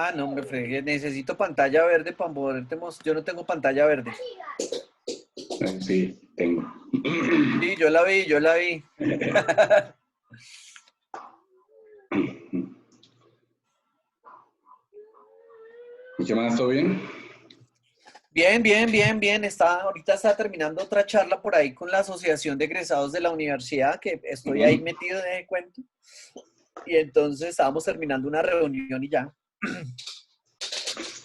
Ah, no, hombre, fregué. Necesito pantalla verde para poderte mostrar. Yo no tengo pantalla verde. Sí, tengo. Sí, yo la vi, yo la vi. ¿Y qué más? ¿Todo bien? Bien, bien, bien, bien. Ahorita está terminando otra charla por ahí con la Asociación de Egresados de la Universidad, que estoy ahí Ujú. metido en ese cuento. Y entonces estábamos terminando una reunión y ya.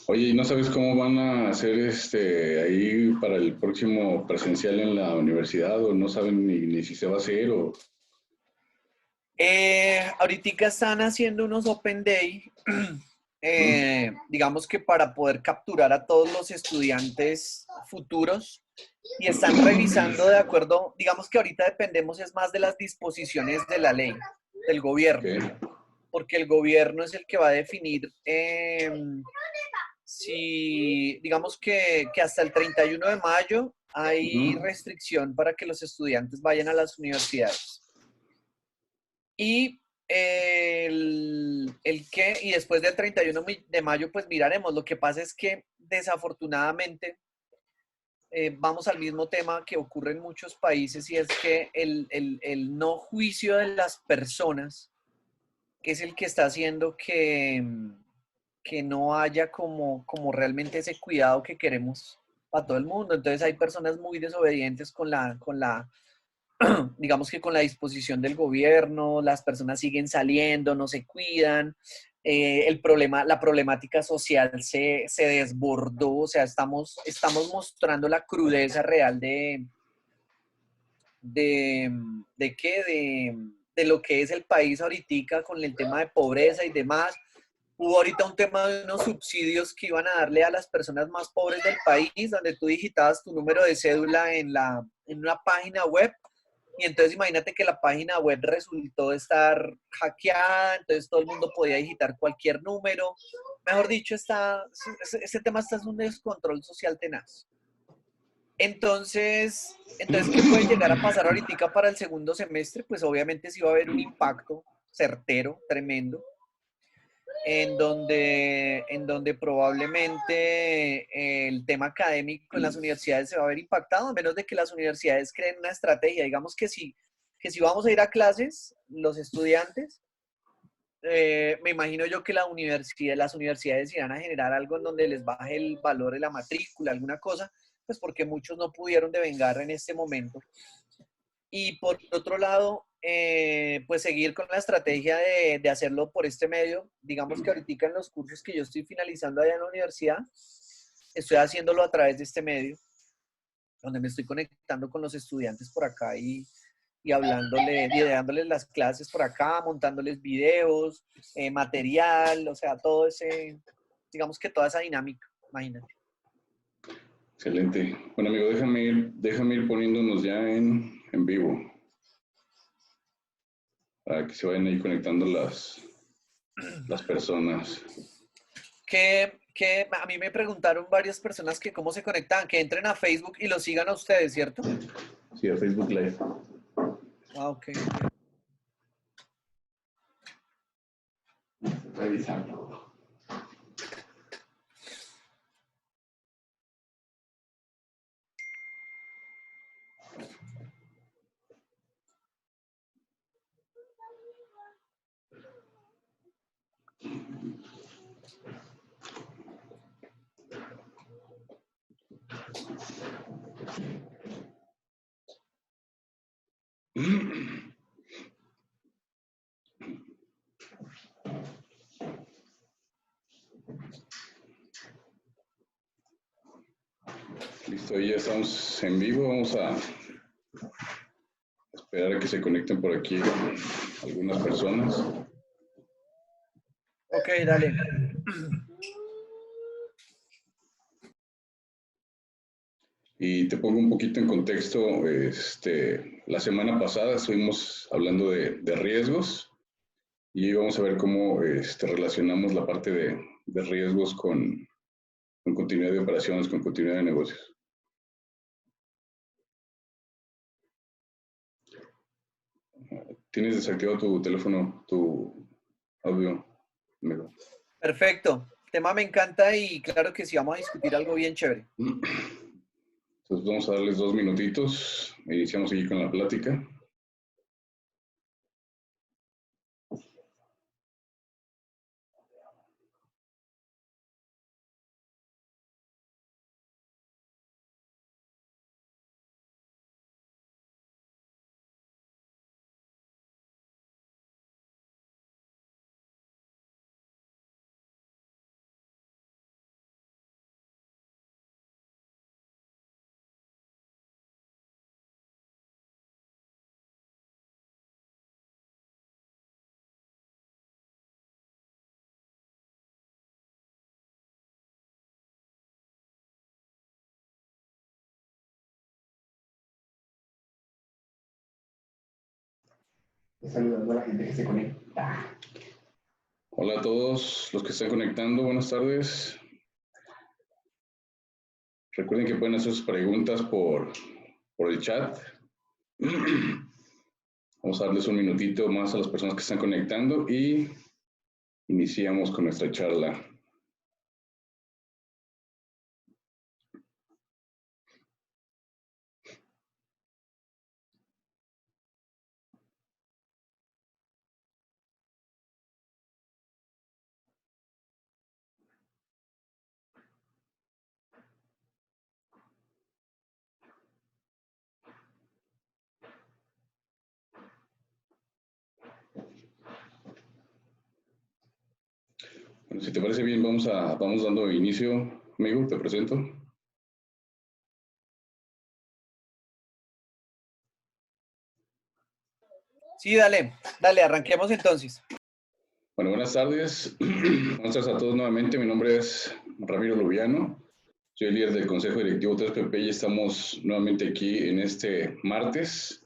Oye, ¿y no sabes cómo van a hacer ahí para el próximo presencial en la universidad? ¿O no saben ni si se va a hacer? O... Ahorita están haciendo unos Open Day, Ujú, digamos que para poder capturar a todos los estudiantes futuros y están revisando de acuerdo, digamos que ahorita dependemos es más de las disposiciones de la ley, del ok. gobierno, porque el gobierno es el que va a definir si, digamos que hasta el 31 de mayo hay Ujú, restricción para que los estudiantes vayan a las universidades. Y y después del 31 de mayo, pues miraremos. Lo que pasa es que desafortunadamente vamos al mismo tema que ocurre en muchos países y es que el no juicio de las personas es el que está haciendo que no haya como realmente ese cuidado que queremos para todo el mundo. Entonces hay personas muy desobedientes digamos que con la disposición del gobierno, las personas siguen saliendo, no se cuidan, la problemática social se desbordó, o sea, estamos mostrando la crudeza real de, de qué, de lo que es el país ahorita con el tema de pobreza y demás. Hubo ahorita un tema de unos subsidios que iban a darle a las personas más pobres del país, donde tú digitabas tu número de cédula en una página web y entonces imagínate que la página web resultó estar hackeada, entonces todo el mundo podía digitar cualquier número. Mejor dicho, ese tema está en un descontrol social tenaz. Entonces, ¿qué puede llegar a pasar ahorita para el segundo semestre? Pues obviamente sí va a haber un impacto certero, tremendo, en donde probablemente el tema académico en las universidades se va a ver impactado, a menos de que las universidades creen una estrategia. Digamos que si vamos a ir a clases, los estudiantes, me imagino yo que las universidades irán a generar algo en donde les baje el valor de la matrícula, alguna cosa, pues porque muchos no pudieron devengar en este momento. Y por otro lado, pues seguir con la estrategia de hacerlo por este medio. Digamos que ahorita en los cursos que yo estoy finalizando allá en la universidad, estoy haciéndolo a través de este medio, donde me estoy conectando con los estudiantes por acá y hablándoles, ideándoles las clases por acá, montándoles videos, material, o sea, digamos que toda esa dinámica, imagínate. excelente. Bueno, amigo, déjame ir poniéndonos ya en vivo para que se vayan ahí conectando las personas. Que a mí me preguntaron varias personas que cómo se conectaban, que entren a Facebook y los sigan a ustedes, ¿cierto? Sí, a Facebook Live. Ah, ok. Revisando. Listo, ahí ya estamos en vivo. Vamos a esperar a que se conecten por aquí algunas personas. Ok, dale. Y te pongo un poquito en contexto. La semana pasada estuvimos hablando de riesgos y vamos a ver cómo relacionamos la parte de riesgos con continuidad de operaciones, con continuidad de negocios. ¿Tienes desactivado tu teléfono, tu audio, amigo? Perfecto. tema me encanta y claro que sí, vamos a discutir algo bien chévere. Entonces vamos a darles 2 minutitos. Iniciamos aquí con la plática. Saludando a la gente que se conecta. Hola a todos los que están conectando, buenas tardes. Recuerden que pueden hacer sus preguntas por el chat. Vamos a darles un minutito más a las personas que están conectando y iniciamos con nuestra charla. Bueno, si te parece bien, vamos dando inicio. Amigo, te presento. Sí, dale, arranquemos entonces. Bueno, buenas tardes. Buenas tardes a todos nuevamente. Mi nombre es Ramiro Lubiano. Soy el líder del Consejo Directivo 3PP y estamos nuevamente aquí en este martes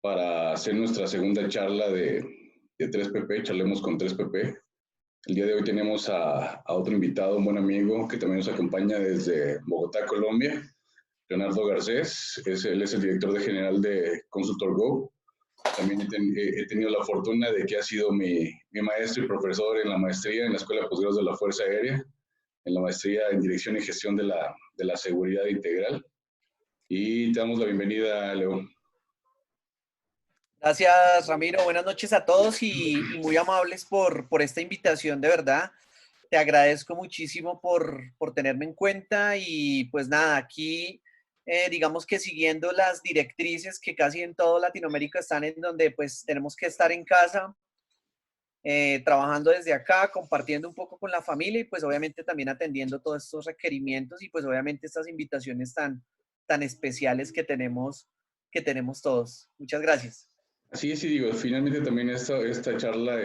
para hacer nuestra segunda charla de 3PP. Charlemos con 3PP. El día de hoy tenemos a otro invitado, un buen amigo que también nos acompaña desde Bogotá, Colombia, Leonardo Garcés. Él es el director general de Consultor Go. También he tenido la fortuna de que ha sido mi maestro y profesor en la maestría en la Escuela de Posgrados de la Fuerza Aérea, en la maestría en Dirección y Gestión de la Seguridad Integral. Y te damos la bienvenida, León. Gracias, Ramiro. Buenas noches a todos y muy amables por esta invitación, de verdad. Te agradezco muchísimo por tenerme en cuenta y pues nada, aquí digamos que siguiendo las directrices que casi en toda Latinoamérica están en donde pues tenemos que estar en casa, trabajando desde acá, compartiendo un poco con la familia y pues obviamente también atendiendo todos estos requerimientos y pues obviamente estas invitaciones tan especiales que tenemos todos. Muchas gracias. Sí, digo, finalmente también esta charla,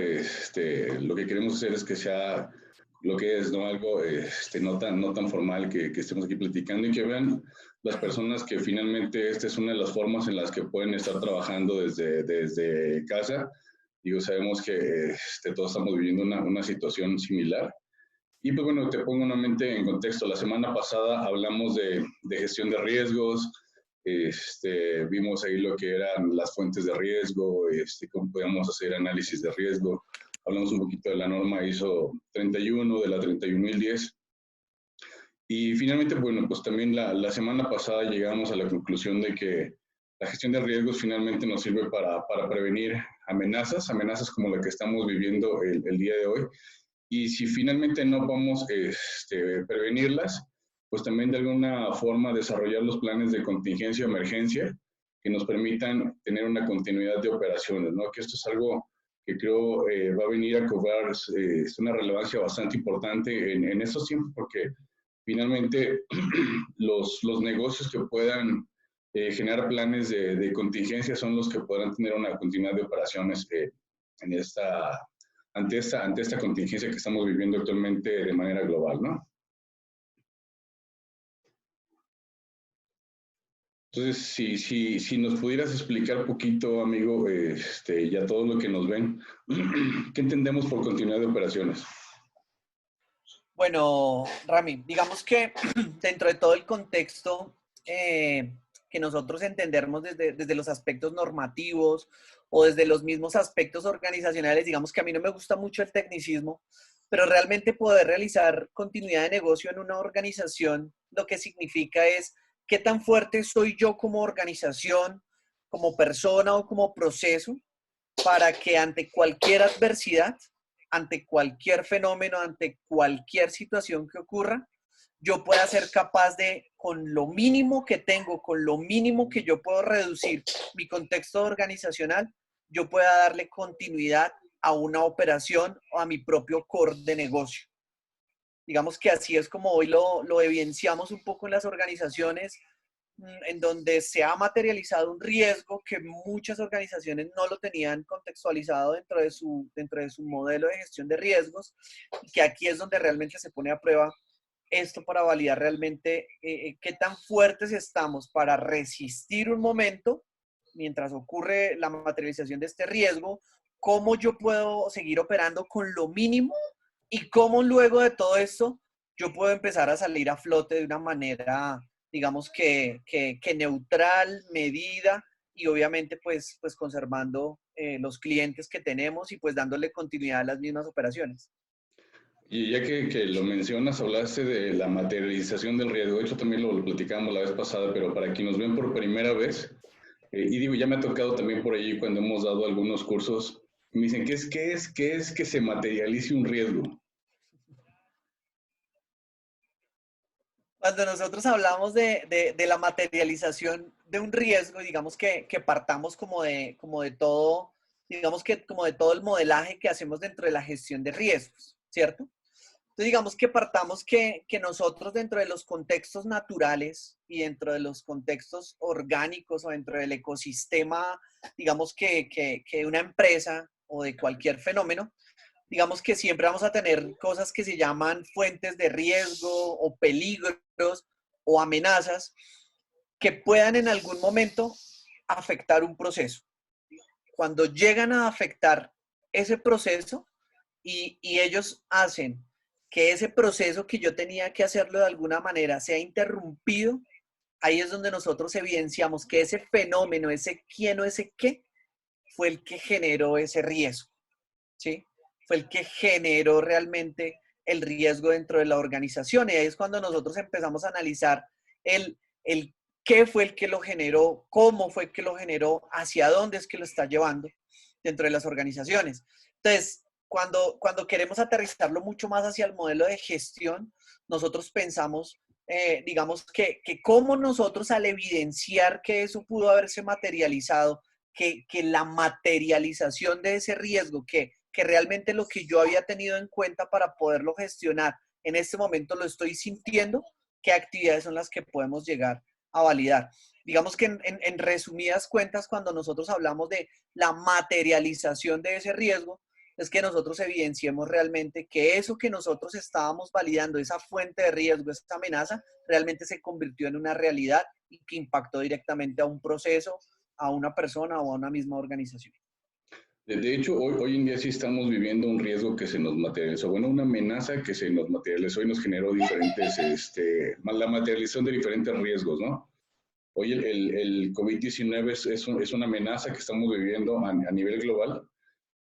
lo que queremos hacer es que sea lo que es, ¿no? Algo no tan formal que estemos aquí platicando y que vean las personas que finalmente esta es una de las formas en las que pueden estar trabajando desde casa. Digo, sabemos que todos estamos viviendo una situación similar. Y pues bueno, te pongo nuevamente en contexto. La semana pasada hablamos de gestión de riesgos, vimos ahí lo que eran las fuentes de riesgo, cómo podíamos hacer análisis de riesgo. Hablamos un poquito de la norma ISO 31, de la 31010. Y finalmente, bueno, pues también la semana pasada llegamos a la conclusión de que la gestión de riesgos finalmente nos sirve para prevenir amenazas como la que estamos viviendo el día de hoy. Y si finalmente no podemos prevenirlas, pues también de alguna forma desarrollar los planes de contingencia o emergencia que nos permitan tener una continuidad de operaciones, ¿no? Que esto es algo que creo va a venir a cobrar una relevancia bastante importante en estos tiempos, porque finalmente los negocios que puedan generar planes de contingencia son los que podrán tener una continuidad de operaciones ante esta contingencia que estamos viviendo actualmente de manera global, ¿no? Entonces, si nos pudieras explicar un poquito, amigo, y a todos los que nos ven, ¿qué entendemos por continuidad de operaciones? Bueno, Rami, digamos que dentro de todo el contexto que nosotros entendemos desde los aspectos normativos o desde los mismos aspectos organizacionales, digamos que a mí no me gusta mucho el tecnicismo, pero realmente poder realizar continuidad de negocio en una organización, lo que significa es qué tan fuerte soy yo como organización, como persona o como proceso, para que ante cualquier adversidad, ante cualquier fenómeno, ante cualquier situación que ocurra, yo pueda ser capaz de, con lo mínimo que tengo, con lo mínimo que yo puedo reducir mi contexto organizacional, yo pueda darle continuidad a una operación o a mi propio core de negocio. Digamos que así es como hoy lo evidenciamos un poco en las organizaciones, en donde se ha materializado un riesgo que muchas organizaciones no lo tenían contextualizado dentro de su modelo de gestión de riesgos, y que aquí es donde realmente se pone a prueba esto para validar realmente qué tan fuertes estamos para resistir un momento mientras ocurre la materialización de este riesgo, cómo yo puedo seguir operando con lo mínimo y cómo luego de todo esto yo puedo empezar a salir a flote de una manera, digamos que neutral, medida y obviamente pues conservando los clientes que tenemos y pues dándole continuidad a las mismas operaciones. Y ya que lo mencionas, hablaste de la materialización del riesgo. De hecho, también lo platicamos la vez pasada, pero para quienes nos ven por primera vez, y digo, ya me ha tocado también por allí cuando hemos dado algunos cursos, me dicen, ¿qué es que se materialice un riesgo? Cuando nosotros hablamos de la materialización de un riesgo, digamos que partamos como de todo, digamos que como de todo el modelaje que hacemos dentro de la gestión de riesgos, ¿cierto? Entonces, digamos que partamos que nosotros dentro de los contextos naturales y dentro de los contextos orgánicos o dentro del ecosistema, digamos que una empresa o de cualquier fenómeno, digamos que siempre vamos a tener cosas que se llaman fuentes de riesgo o peligros o amenazas que puedan en algún momento afectar un proceso. Cuando llegan a afectar ese proceso y ellos hacen que ese proceso que yo tenía que hacerlo de alguna manera sea interrumpido, ahí es donde nosotros evidenciamos que ese fenómeno, ese quién o ese qué, fue el que generó ese riesgo, ¿sí? Fue el que generó realmente el riesgo dentro de la organización. Y ahí es cuando nosotros empezamos a analizar el qué fue el que lo generó, cómo fue el que lo generó, hacia dónde es que lo está llevando dentro de las organizaciones. Entonces, cuando queremos aterrizarlo mucho más hacia el modelo de gestión, nosotros pensamos, digamos, que cómo nosotros al evidenciar que eso pudo haberse materializado, que la materialización de ese riesgo, que realmente lo que yo había tenido en cuenta para poderlo gestionar, en este momento lo estoy sintiendo, qué actividades son las que podemos llegar a validar. Digamos que en resumidas cuentas, cuando nosotros hablamos de la materialización de ese riesgo, es que nosotros evidenciemos realmente que eso que nosotros estábamos validando, esa fuente de riesgo, esa amenaza, realmente se convirtió en una realidad y que impactó directamente a un proceso, a una persona o a una misma organización. De hecho, hoy en día sí estamos viviendo un riesgo que se nos materializó, bueno, una amenaza que se nos materializó y nos generó diferentes, la materialización de diferentes riesgos, ¿no? Hoy el COVID-19 es una amenaza que estamos viviendo a nivel global,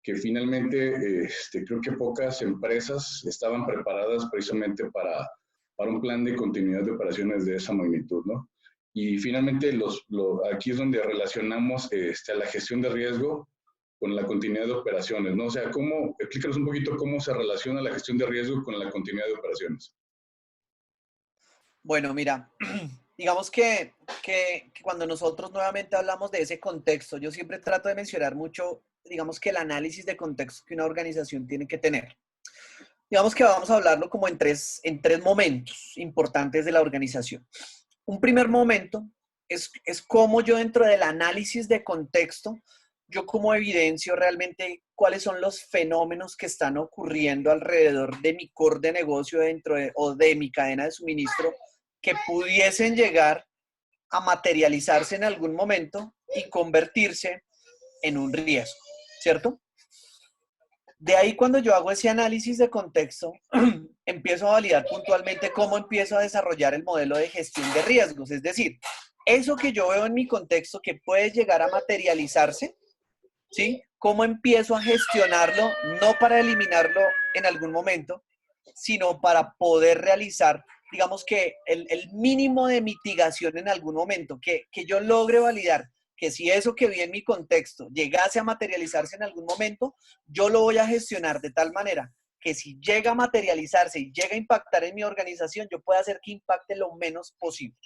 que finalmente creo que pocas empresas estaban preparadas precisamente para un plan de continuidad de operaciones de esa magnitud, ¿no? Y finalmente aquí es donde relacionamos a la gestión de riesgo con la continuidad de operaciones, ¿no? O sea, explícanos un poquito cómo se relaciona la gestión de riesgo con la continuidad de operaciones. Bueno, mira, digamos que cuando nosotros nuevamente hablamos de ese contexto, yo siempre trato de mencionar mucho, digamos que el análisis de contexto que una organización tiene que tener. Digamos que vamos a hablarlo como en tres momentos importantes de la organización. Un primer momento es cómo yo dentro del análisis de contexto, yo como evidencio realmente cuáles son los fenómenos que están ocurriendo alrededor de mi core de negocio o de mi cadena de suministro que pudiesen llegar a materializarse en algún momento y convertirse en un riesgo, ¿cierto? De ahí cuando yo hago ese análisis de contexto, empiezo a validar puntualmente cómo empiezo a desarrollar el modelo de gestión de riesgos. Es decir, eso que yo veo en mi contexto que puede llegar a materializarse, ¿sí? ¿Cómo empiezo a gestionarlo? No para eliminarlo en algún momento, sino para poder realizar, digamos que el mínimo de mitigación en algún momento, que yo logre validar que si eso que vi en mi contexto llegase a materializarse en algún momento, yo lo voy a gestionar de tal manera que si llega a materializarse y llega a impactar en mi organización, yo pueda hacer que impacte lo menos posible.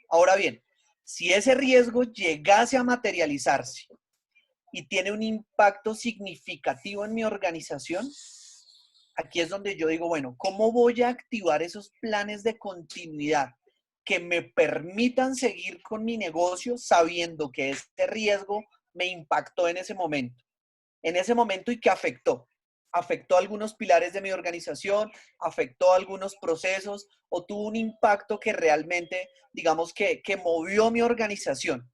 Ahora bien, si ese riesgo llegase a materializarse y tiene un impacto significativo en mi organización, aquí es donde yo digo, bueno, ¿cómo voy a activar esos planes de continuidad que me permitan seguir con mi negocio sabiendo que este riesgo me impactó en ese momento? En ese momento y que afectó. Afectó algunos pilares de mi organización, afectó algunos procesos o tuvo un impacto que realmente, digamos que movió mi organización.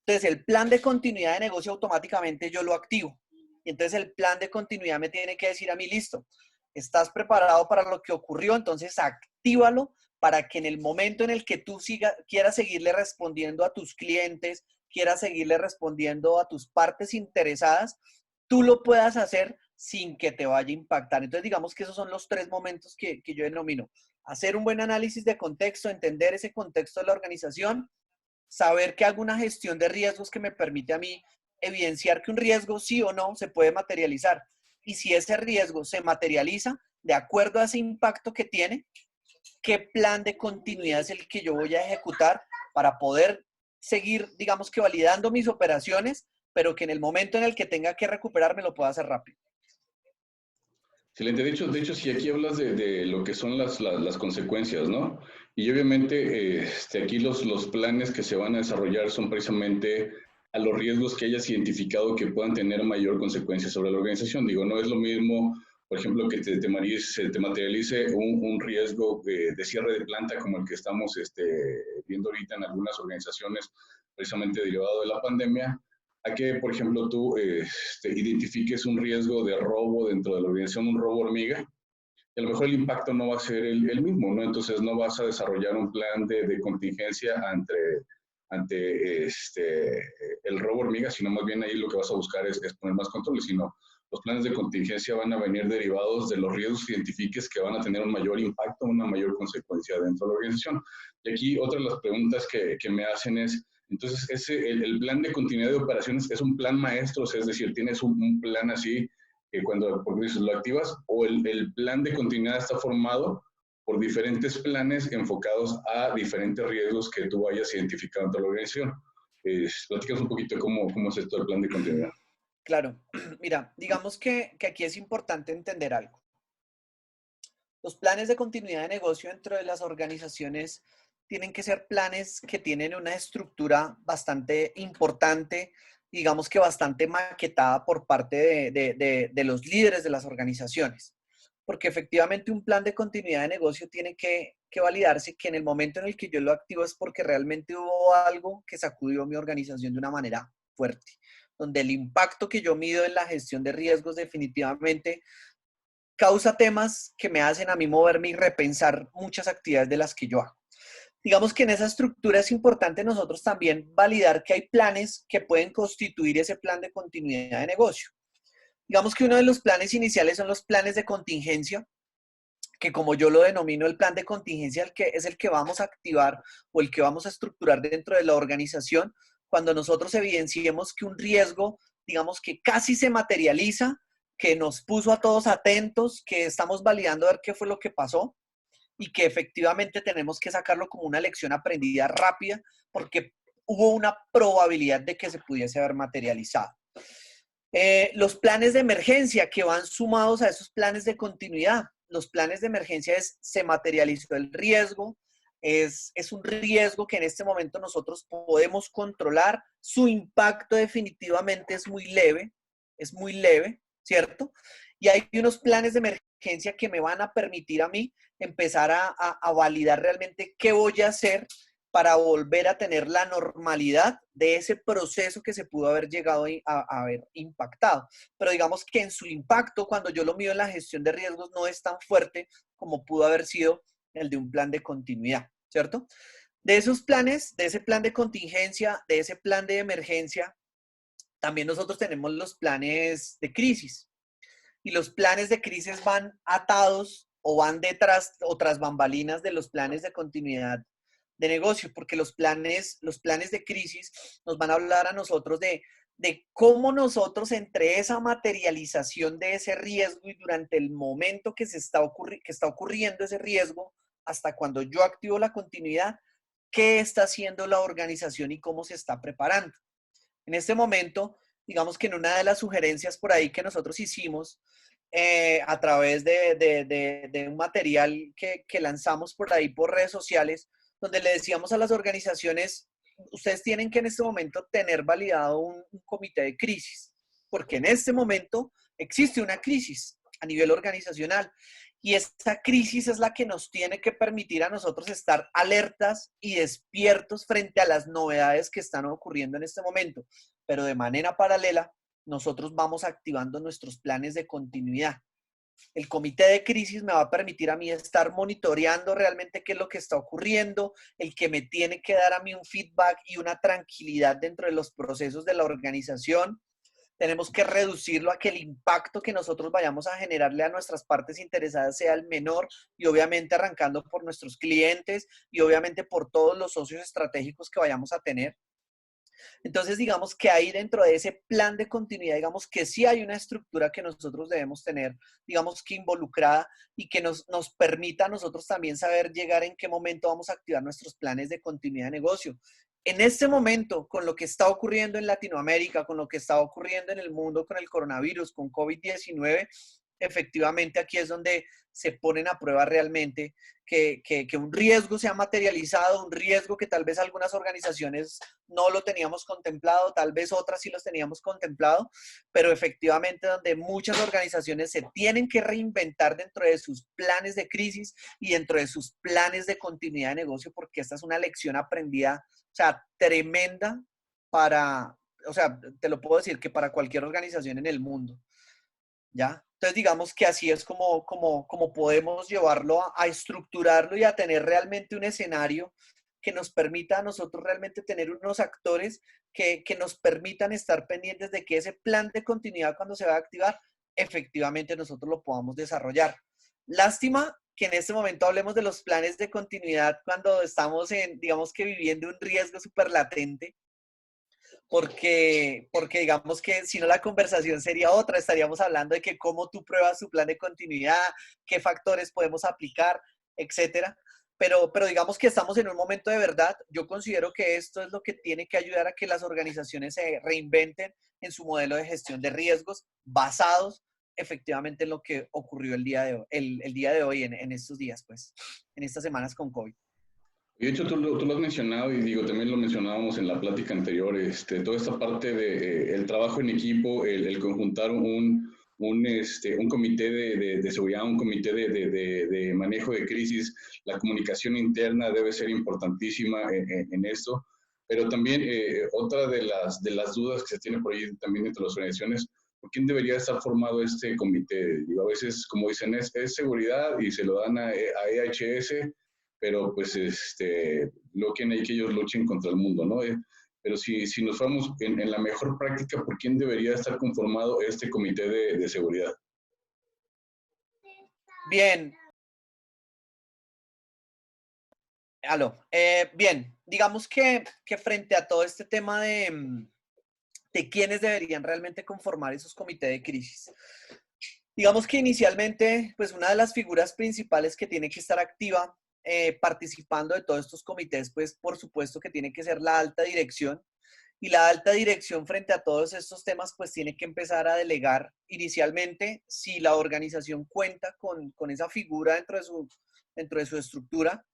Entonces, el plan de continuidad de negocio automáticamente yo lo activo. Y entonces el plan de continuidad me tiene que decir a mí, listo, estás preparado para lo que ocurrió, entonces actívalo para que en el momento en el que tú quieras seguirle respondiendo a tus clientes, quieras seguirle respondiendo a tus partes interesadas, tú lo puedas hacer sin que te vaya a impactar. Entonces, digamos que esos son los tres momentos que yo denomino. Hacer un buen análisis de contexto, entender ese contexto de la organización, saber que hago una gestión de riesgos que me permite a mí evidenciar que un riesgo sí o no se puede materializar. Y si ese riesgo se materializa, de acuerdo a ese impacto que tiene, qué plan de continuidad es el que yo voy a ejecutar para poder seguir, digamos que validando mis operaciones, pero que en el momento en el que tenga que recuperarme lo pueda hacer rápido. Excelente. De hecho, si aquí hablas de lo que son las consecuencias, ¿no? Y obviamente aquí los planes que se van a desarrollar son precisamente a los riesgos que hayas identificado que puedan tener mayor consecuencia sobre la organización. Digo, no es lo mismo, por ejemplo, que se te materialice un riesgo de cierre de planta como el que estamos viendo ahorita en algunas organizaciones, precisamente derivado de la pandemia, a que, por ejemplo, tú identifiques un riesgo de robo dentro de la organización, un robo hormiga, y a lo mejor el impacto no va a ser el mismo, ¿no? Entonces no vas a desarrollar un plan de contingencia ante el robo hormiga, sino más bien ahí lo que vas a buscar es poner más controles, sino los planes de contingencia van a venir derivados de los riesgos que identifiques que van a tener un mayor impacto, una mayor consecuencia dentro de la organización. Y aquí otra de las preguntas que me hacen es, entonces, el plan de continuidad de operaciones es un plan maestro, o sea, es decir, tienes un plan así que cuando porque dices, lo activas, o el plan de continuidad está formado por diferentes planes enfocados a diferentes riesgos que tú hayas identificado en la organización. Platícanos un poquito cómo es esto del plan de continuidad. Claro, mira, digamos que aquí es importante entender algo. Los planes de continuidad de negocio dentro de las organizaciones tienen que ser planes que tienen una estructura bastante importante, digamos que bastante maquetada por parte de los líderes de las organizaciones. Porque efectivamente un plan de continuidad de negocio tiene que validarse que en el momento en el que yo lo activo es porque realmente hubo algo que sacudió mi organización de una manera fuerte, donde el impacto que yo mido en la gestión de riesgos definitivamente causa temas que me hacen a mí moverme y repensar muchas actividades de las que yo hago. Digamos que en esa estructura es importante nosotros también validar que hay planes que pueden constituir ese plan de continuidad de negocio. Digamos que uno de los planes iniciales son los planes de contingencia, que como yo lo denomino, el plan de contingencia es el que vamos a activar o el que vamos a estructurar dentro de la organización cuando nosotros evidenciemos que un riesgo, digamos que casi se materializa, que nos puso a todos atentos, que estamos validando a ver qué fue lo que pasó y que efectivamente tenemos que sacarlo como una lección aprendida rápida porque hubo una probabilidad de que se pudiese haber materializado. Los planes de emergencia que van sumados a esos planes de continuidad. Los planes de emergencia se materializó el riesgo, es un riesgo que en este momento nosotros podemos controlar, su impacto definitivamente es muy leve, ¿cierto? Y hay unos planes de emergencia que me van a permitir a mí empezar a validar realmente qué voy a hacer para volver a tener la normalidad de ese proceso que se pudo haber llegado a haber impactado. Pero digamos que en su impacto, cuando yo lo mido en la gestión de riesgos, no es tan fuerte como pudo haber sido el de un plan de continuidad, ¿cierto? De esos planes, de ese plan de contingencia, de ese plan de emergencia, también nosotros tenemos los planes de crisis. y los planes de crisis van atados o van detrás o tras bambalinas de los planes de continuidad de negocio, porque los planes de crisis nos van a hablar a nosotros de cómo nosotros entre esa materialización de ese riesgo y durante el momento que está ocurriendo ese riesgo, hasta cuando yo activo la continuidad, qué está haciendo la organización y cómo se está preparando. En este momento, digamos que en una de las sugerencias por ahí que nosotros hicimos a través de un material que lanzamos por ahí por redes sociales, donde le decíamos a las organizaciones, ustedes tienen que en este momento tener validado un comité de crisis, porque en este momento existe una crisis a nivel organizacional y esa crisis es la que nos tiene que permitir a nosotros estar alertas y despiertos frente a las novedades que están ocurriendo en este momento, pero de manera paralela nosotros vamos activando nuestros planes de continuidad. El comité de crisis me va a permitir a mí estar monitoreando realmente qué es lo que está ocurriendo, el que me tiene que dar a mí un feedback y una tranquilidad dentro de los procesos de la organización. Tenemos que reducirlo a que el impacto que nosotros vayamos a generarle a nuestras partes interesadas sea el menor y obviamente arrancando por nuestros clientes y obviamente por todos los socios estratégicos que vayamos a tener. Entonces, digamos que ahí dentro de ese plan de continuidad, digamos que sí hay una estructura que nosotros debemos tener, digamos que involucrada y que nos permita a nosotros también saber llegar en qué momento vamos a activar nuestros planes de continuidad de negocio. En este momento, con lo que está ocurriendo en Latinoamérica, con lo que está ocurriendo en el mundo con el coronavirus, con COVID-19, efectivamente aquí es donde se ponen a prueba realmente que un riesgo se ha materializado, un riesgo que tal vez algunas organizaciones no lo teníamos contemplado, tal vez otras sí los teníamos contemplado, pero efectivamente donde muchas organizaciones se tienen que reinventar dentro de sus planes de crisis y dentro de sus planes de continuidad de negocio, porque esta es una lección aprendida, o sea, tremenda para, o sea, te lo puedo decir que para cualquier organización en el mundo. ¿Ya? Entonces, digamos que así es como podemos llevarlo a estructurarlo y a tener realmente un escenario que nos permita a nosotros realmente tener unos actores que nos permitan estar pendientes de que ese plan de continuidad cuando se va a activar, efectivamente nosotros lo podamos desarrollar. Lástima que en este momento hablemos de los planes de continuidad cuando estamos digamos que viviendo un riesgo súper latente, porque digamos que si no la conversación sería otra, estaríamos hablando de que cómo tú pruebas tu plan de continuidad, qué factores podemos aplicar, etcétera. Pero digamos que estamos en un momento de verdad. Yo considero que esto es lo que tiene que ayudar a que las organizaciones se reinventen en su modelo de gestión de riesgos basados efectivamente en lo que ocurrió el día de hoy, el día de hoy en estos días, pues, en estas semanas con COVID. De hecho, tú lo has mencionado y digo, también lo mencionábamos en la plática anterior, toda esta parte de el trabajo en equipo, el conjuntar un comité de seguridad, un comité de manejo de crisis, la comunicación interna debe ser importantísima en esto, pero también otra de las dudas que se tiene por ahí también entre las organizaciones, ¿por quién debería estar formado este comité? Digo, a veces, como dicen, es seguridad y se lo dan a EHS, pero pues lo que hay que ellos luchen contra el mundo, ¿no? Pero si nos vamos en la mejor práctica, ¿por quién debería estar conformado este comité de seguridad? Bien, aló. Bien, digamos que frente a todo este tema de quiénes deberían realmente conformar esos comités de crisis. Digamos que inicialmente, pues una de las figuras principales que tiene que estar activa participando de todos estos comités, pues por supuesto que tiene que ser la alta dirección. Y la alta dirección frente a todos estos temas, pues tiene que empezar a delegar inicialmente si la organización cuenta con esa figura dentro de su estructura,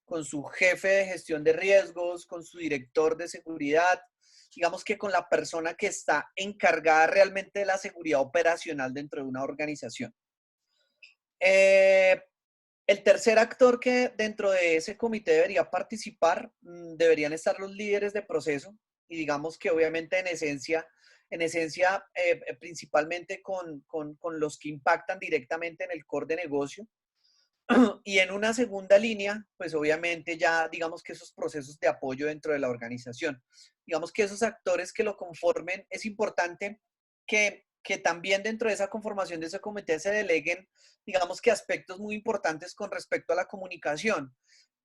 con su jefe de gestión de riesgos, con su director de seguridad, digamos que con la persona que está encargada realmente de la seguridad operacional dentro de una organización. El tercer actor que dentro de ese comité debería participar, deberían estar los líderes de proceso y digamos que obviamente en esencia principalmente con los que impactan directamente en el core de negocio. Y en una segunda línea, pues obviamente ya digamos que esos procesos de apoyo dentro de la organización. Digamos que esos actores que lo conformen, es importante que que también dentro de esa conformación de ese comité se deleguen, digamos que aspectos muy importantes con respecto a la comunicación.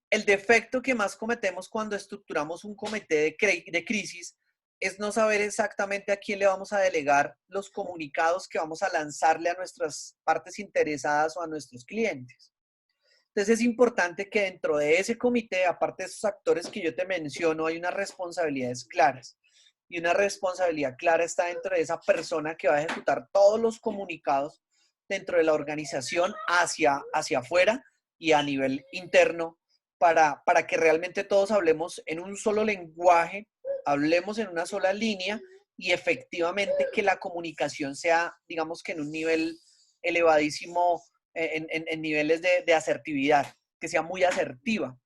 El defecto que más cometemos cuando estructuramos un comité de crisis es no saber exactamente a quién le vamos a delegar los comunicados que vamos a lanzarle a nuestras partes interesadas o a nuestros clientes. Entonces es importante que dentro de ese comité, aparte de esos actores que yo te menciono, hay unas responsabilidades claras. Y una responsabilidad clara está dentro de esa persona que va a ejecutar todos los comunicados dentro de la organización hacia afuera y a nivel interno para que realmente todos hablemos en un solo lenguaje, hablemos en una sola línea y efectivamente que la comunicación sea, digamos que en un nivel elevadísimo, en niveles de asertividad, que sea muy asertiva.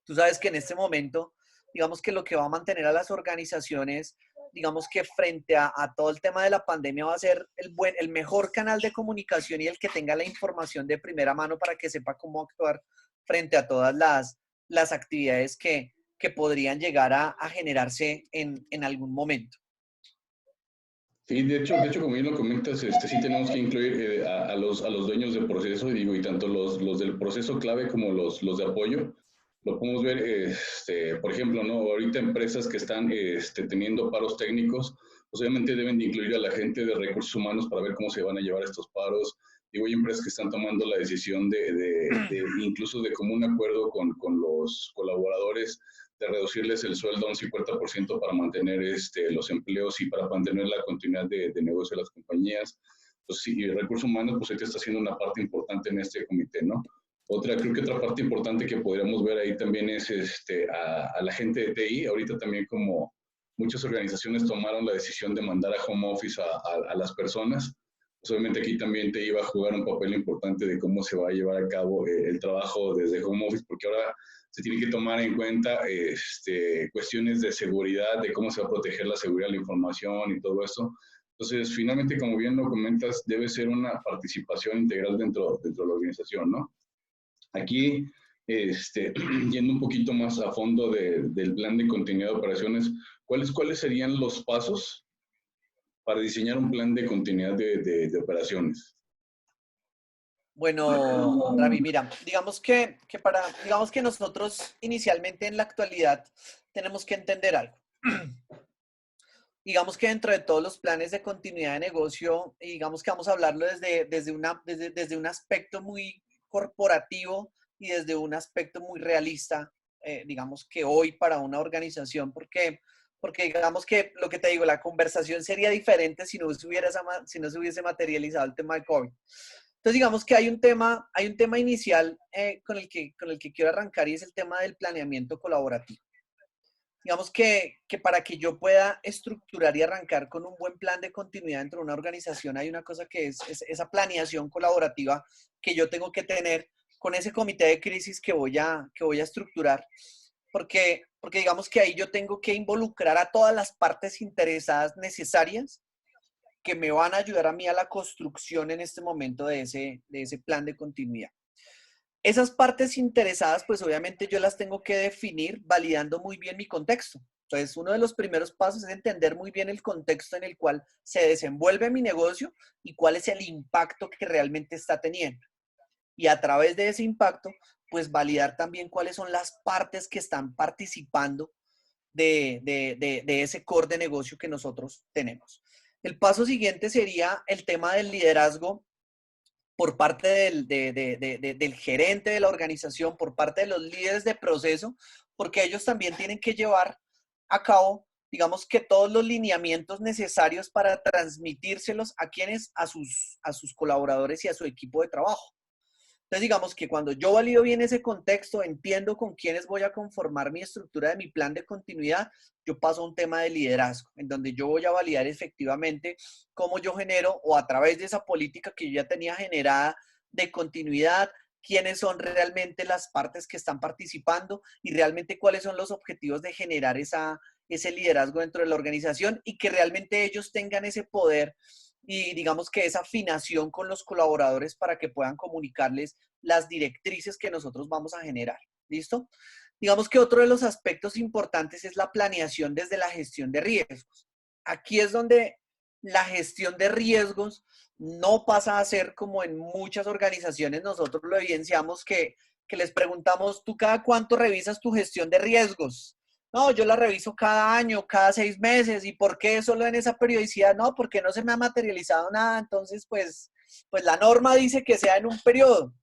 Tú sabes que en este momento, digamos que lo que va a mantener a las organizaciones, digamos que frente a todo el tema de la pandemia va a ser el mejor canal de comunicación y el que tenga la información de primera mano para que sepa cómo actuar frente a todas las actividades que podrían llegar a generarse en algún momento. Sí, de hecho, como bien lo comentas, sí tenemos que incluir a los dueños del proceso, y digo, y tanto los del proceso clave como los de apoyo. Lo podemos ver, por ejemplo, ¿no? Ahorita empresas que están teniendo paros técnicos, pues obviamente deben de incluir a la gente de recursos humanos para ver cómo se van a llevar estos paros. Digo, hay empresas que están tomando la decisión incluso de común acuerdo con los colaboradores, de reducirles el sueldo a un 50% para mantener los empleos y para mantener la continuidad de negocio de las compañías. Pues sí, y recursos humanos, pues ahorita está haciendo una parte importante en este comité, ¿no? Creo que otra parte importante que podríamos ver ahí también es a la gente de TI. Ahorita también, como muchas organizaciones tomaron la decisión de mandar a home office a las personas, pues obviamente aquí también TI va a jugar un papel importante de cómo se va a llevar a cabo el trabajo desde home office, porque ahora se tiene que tomar en cuenta cuestiones de seguridad, de cómo se va a proteger la seguridad de la información y todo esto. Entonces, finalmente, como bien lo comentas, debe ser una participación integral dentro de la organización, ¿no? Aquí, yendo un poquito más a fondo del plan de continuidad de operaciones, ¿cuáles serían los pasos para diseñar un plan de continuidad de operaciones? Bueno, Rami, mira, digamos que nosotros inicialmente en la actualidad tenemos que entender algo. Digamos que dentro de todos los planes de continuidad de negocio, y digamos que vamos a hablarlo desde un aspecto muy corporativo y desde un aspecto muy realista, digamos que hoy para una organización, porque digamos que lo que te digo, la conversación sería diferente si no se hubiese materializado el tema de COVID. Entonces digamos que hay un tema inicial con el que quiero arrancar y es el tema del planeamiento colaborativo. Digamos que para que yo pueda estructurar y arrancar con un buen plan de continuidad dentro de una organización, hay una cosa que es esa planeación colaborativa que yo tengo que tener con ese comité de crisis que voy a estructurar, porque digamos que ahí yo tengo que involucrar a todas las partes interesadas necesarias que me van a ayudar a mí a la construcción en este momento de ese plan de continuidad. Esas partes interesadas, pues obviamente yo las tengo que definir validando muy bien mi contexto. Entonces, uno de los primeros pasos es entender muy bien el contexto en el cual se desenvuelve mi negocio y cuál es el impacto que realmente está teniendo. Y a través de ese impacto, pues validar también cuáles son las partes que están participando de ese core de negocio que nosotros tenemos. El paso siguiente sería el tema del liderazgo por parte del gerente de la organización, por parte de los líderes de proceso, porque ellos también tienen que llevar a cabo, digamos que todos los lineamientos necesarios para transmitírselos a quienes, a sus colaboradores y a su equipo de trabajo. Entonces, digamos que cuando yo valido bien ese contexto, entiendo con quiénes voy a conformar mi estructura de mi plan de continuidad, yo paso a un tema de liderazgo, en donde yo voy a validar efectivamente cómo yo genero o a través de esa política que yo ya tenía generada de continuidad, quiénes son realmente las partes que están participando y realmente cuáles son los objetivos de generar ese liderazgo dentro de la organización y que realmente ellos tengan ese poder y digamos que esa afinación con los colaboradores para que puedan comunicarles las directrices que nosotros vamos a generar. ¿Listo? Digamos que otro de los aspectos importantes es la planeación desde la gestión de riesgos. Aquí es donde la gestión de riesgos no pasa a ser como en muchas organizaciones nosotros lo evidenciamos que les preguntamos, ¿tú cada cuánto revisas tu gestión de riesgos? No, yo la reviso cada año, cada 6 meses. ¿Y por qué solo en esa periodicidad? No, porque no se me ha materializado nada. Entonces, pues la norma dice que sea en un periodo.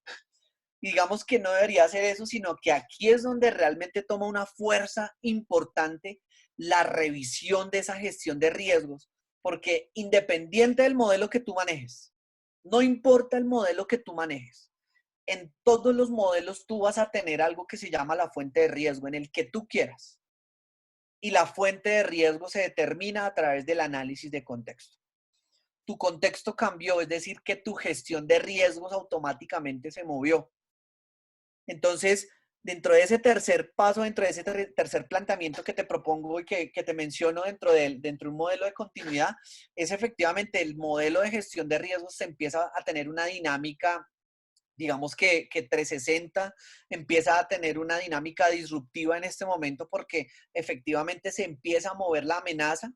Y digamos que no debería ser eso, sino que aquí es donde realmente toma una fuerza importante la revisión de esa gestión de riesgos, porque independiente del modelo que tú manejes, no importa el modelo que tú manejes, en todos los modelos tú vas a tener algo que se llama la fuente de riesgo, en el que tú quieras. Y la fuente de riesgo se determina a través del análisis de contexto. Tu contexto cambió, es decir, que tu gestión de riesgos automáticamente se movió. Entonces, dentro de ese tercer paso, dentro de ese tercer planteamiento que te propongo y que te menciono dentro de un modelo de continuidad, es efectivamente el modelo de gestión de riesgos se empieza a tener una dinámica, digamos que 360, empieza a tener una dinámica disruptiva en este momento porque efectivamente se empieza a mover la amenaza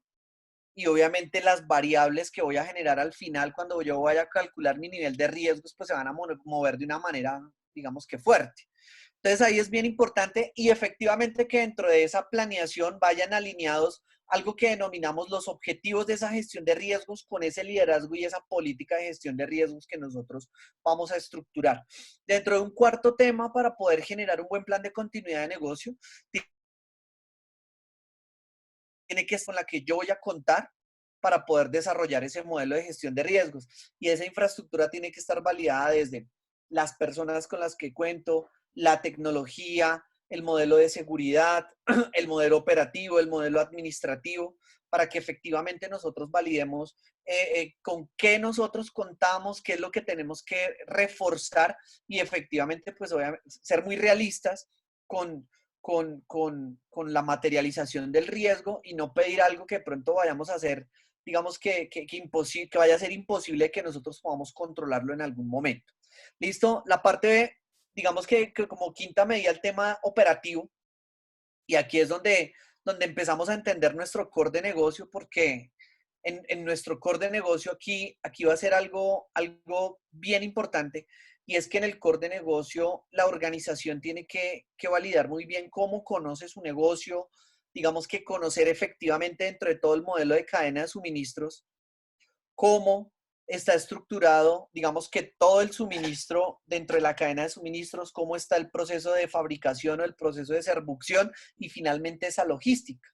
y obviamente las variables que voy a generar al final cuando yo vaya a calcular mi nivel de riesgos, pues se van a mover de una manera, digamos que fuerte. Entonces ahí es bien importante y efectivamente que dentro de esa planeación vayan alineados algo que denominamos los objetivos de esa gestión de riesgos con ese liderazgo y esa política de gestión de riesgos que nosotros vamos a estructurar. Dentro de un cuarto tema para poder generar un buen plan de continuidad de negocio, tiene que estar con la que yo voy a contar para poder desarrollar ese modelo de gestión de riesgos. Y esa infraestructura tiene que estar validada desde las personas con las que cuento, la tecnología, el modelo de seguridad, el modelo operativo, el modelo administrativo, para que efectivamente nosotros validemos con qué nosotros contamos, qué es lo que tenemos que reforzar y efectivamente, pues obviamente, ser muy realistas con, con la materialización del riesgo y no pedir algo que de pronto vayamos a hacer, digamos que vaya a ser imposible que nosotros podamos controlarlo en algún momento. ¿Listo? La parte B, digamos que como quinta medida el tema operativo, y aquí es donde empezamos a entender nuestro core de negocio, porque en nuestro core de negocio aquí va a ser algo bien importante, y es que en el core de negocio la organización tiene que validar muy bien cómo conoce su negocio, digamos que conocer efectivamente dentro de todo el modelo de cadena de suministros, cómo está estructurado, digamos que todo el suministro dentro de la cadena de suministros, cómo está el proceso de fabricación o el proceso de servucción y finalmente esa logística.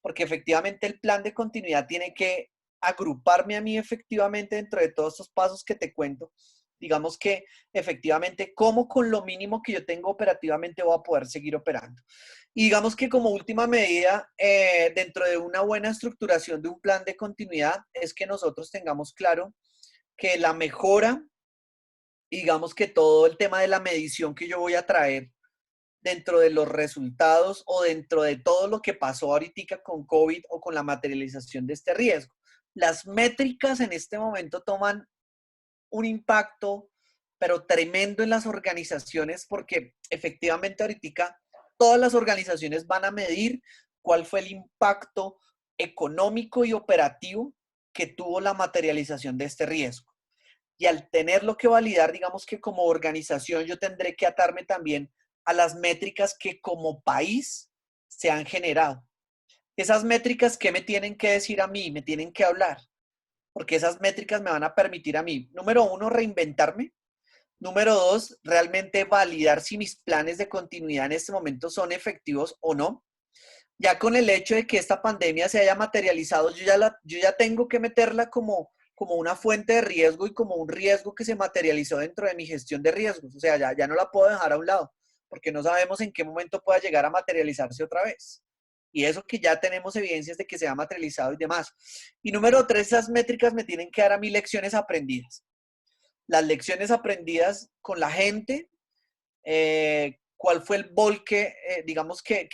Porque efectivamente el plan de continuidad tiene que agruparme a mí efectivamente dentro de todos estos pasos que te cuento. Digamos que efectivamente cómo con lo mínimo que yo tengo operativamente voy a poder seguir operando. Y digamos que como última medida, dentro de una buena estructuración de un plan de continuidad, es que nosotros tengamos claro que la mejora, digamos que todo el tema de la medición que yo voy a traer dentro de los resultados o dentro de todo lo que pasó ahorita con COVID o con la materialización de este riesgo. Las métricas en este momento toman un impacto, pero tremendo en las organizaciones porque efectivamente ahorita todas las organizaciones van a medir cuál fue el impacto económico y operativo que tuvo la materialización de este riesgo. Y al tenerlo que validar, digamos que como organización yo tendré que atarme también a las métricas que como país se han generado. Esas métricas, ¿qué me tienen que decir a mí? Me tienen que hablar, porque esas métricas me van a permitir a mí, número uno, reinventarme. Número dos, realmente validar si mis planes de continuidad en este momento son efectivos o no. Ya con el hecho de que esta pandemia se haya materializado, yo ya tengo que meterla como una fuente de riesgo y como un riesgo que se materializó dentro de mi gestión de riesgos. O sea, ya no la puedo dejar a un lado, porque no sabemos en qué momento pueda llegar a materializarse otra vez. Y eso que ya tenemos evidencias de que se ha materializado y demás. Y número tres, esas métricas me tienen que dar a mí lecciones aprendidas. Las lecciones aprendidas con la gente, cuál fue el volque, digamos que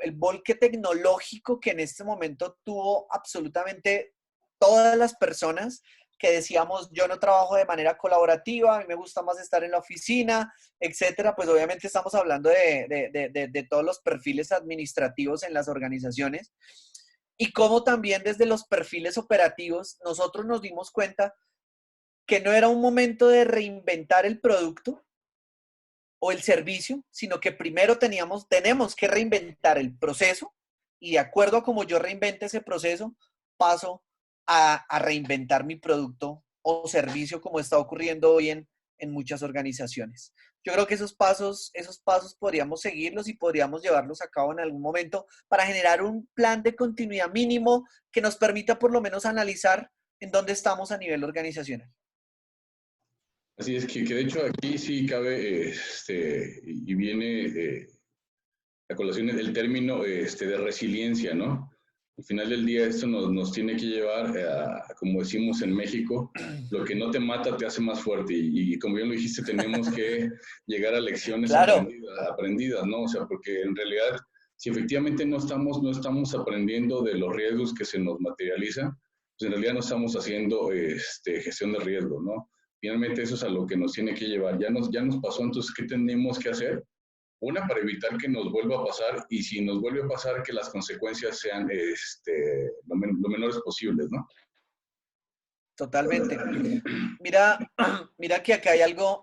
el volque tecnológico que en este momento tuvo absolutamente todas las personas que decíamos, yo no trabajo de manera colaborativa, a mí me gusta más estar en la oficina, etcétera. Pues obviamente estamos hablando de todos los perfiles administrativos en las organizaciones. y cómo también desde los perfiles operativos nosotros nos dimos cuenta que no era un momento de reinventar el producto o el servicio, sino que primero tenemos que reinventar el proceso y de acuerdo a cómo yo reinvente ese proceso, paso a reinventar mi producto o servicio como está ocurriendo hoy en muchas organizaciones. Yo creo que esos pasos podríamos seguirlos y podríamos llevarlos a cabo en algún momento para generar un plan de continuidad mínimo que nos permita por lo menos analizar en dónde estamos a nivel organizacional. Así es que de hecho aquí sí cabe, y viene a colación el término de resiliencia, ¿no? Al final del día esto nos tiene que llevar a, como decimos en México, lo que no te mata te hace más fuerte. Y como bien lo dijiste, tenemos que llegar a lecciones Claro, aprendidas, ¿no? O sea, porque en realidad, si efectivamente no estamos aprendiendo de los riesgos que se nos materializan, pues en realidad no estamos haciendo gestión de riesgo, ¿no? Finalmente eso es a lo que nos tiene que llevar. Ya nos pasó, entonces, ¿qué tenemos que hacer? Una, para evitar que nos vuelva a pasar, y si nos vuelve a pasar, que las consecuencias sean lo menores posibles, ¿no? totalmente. Mira, mira que acá hay algo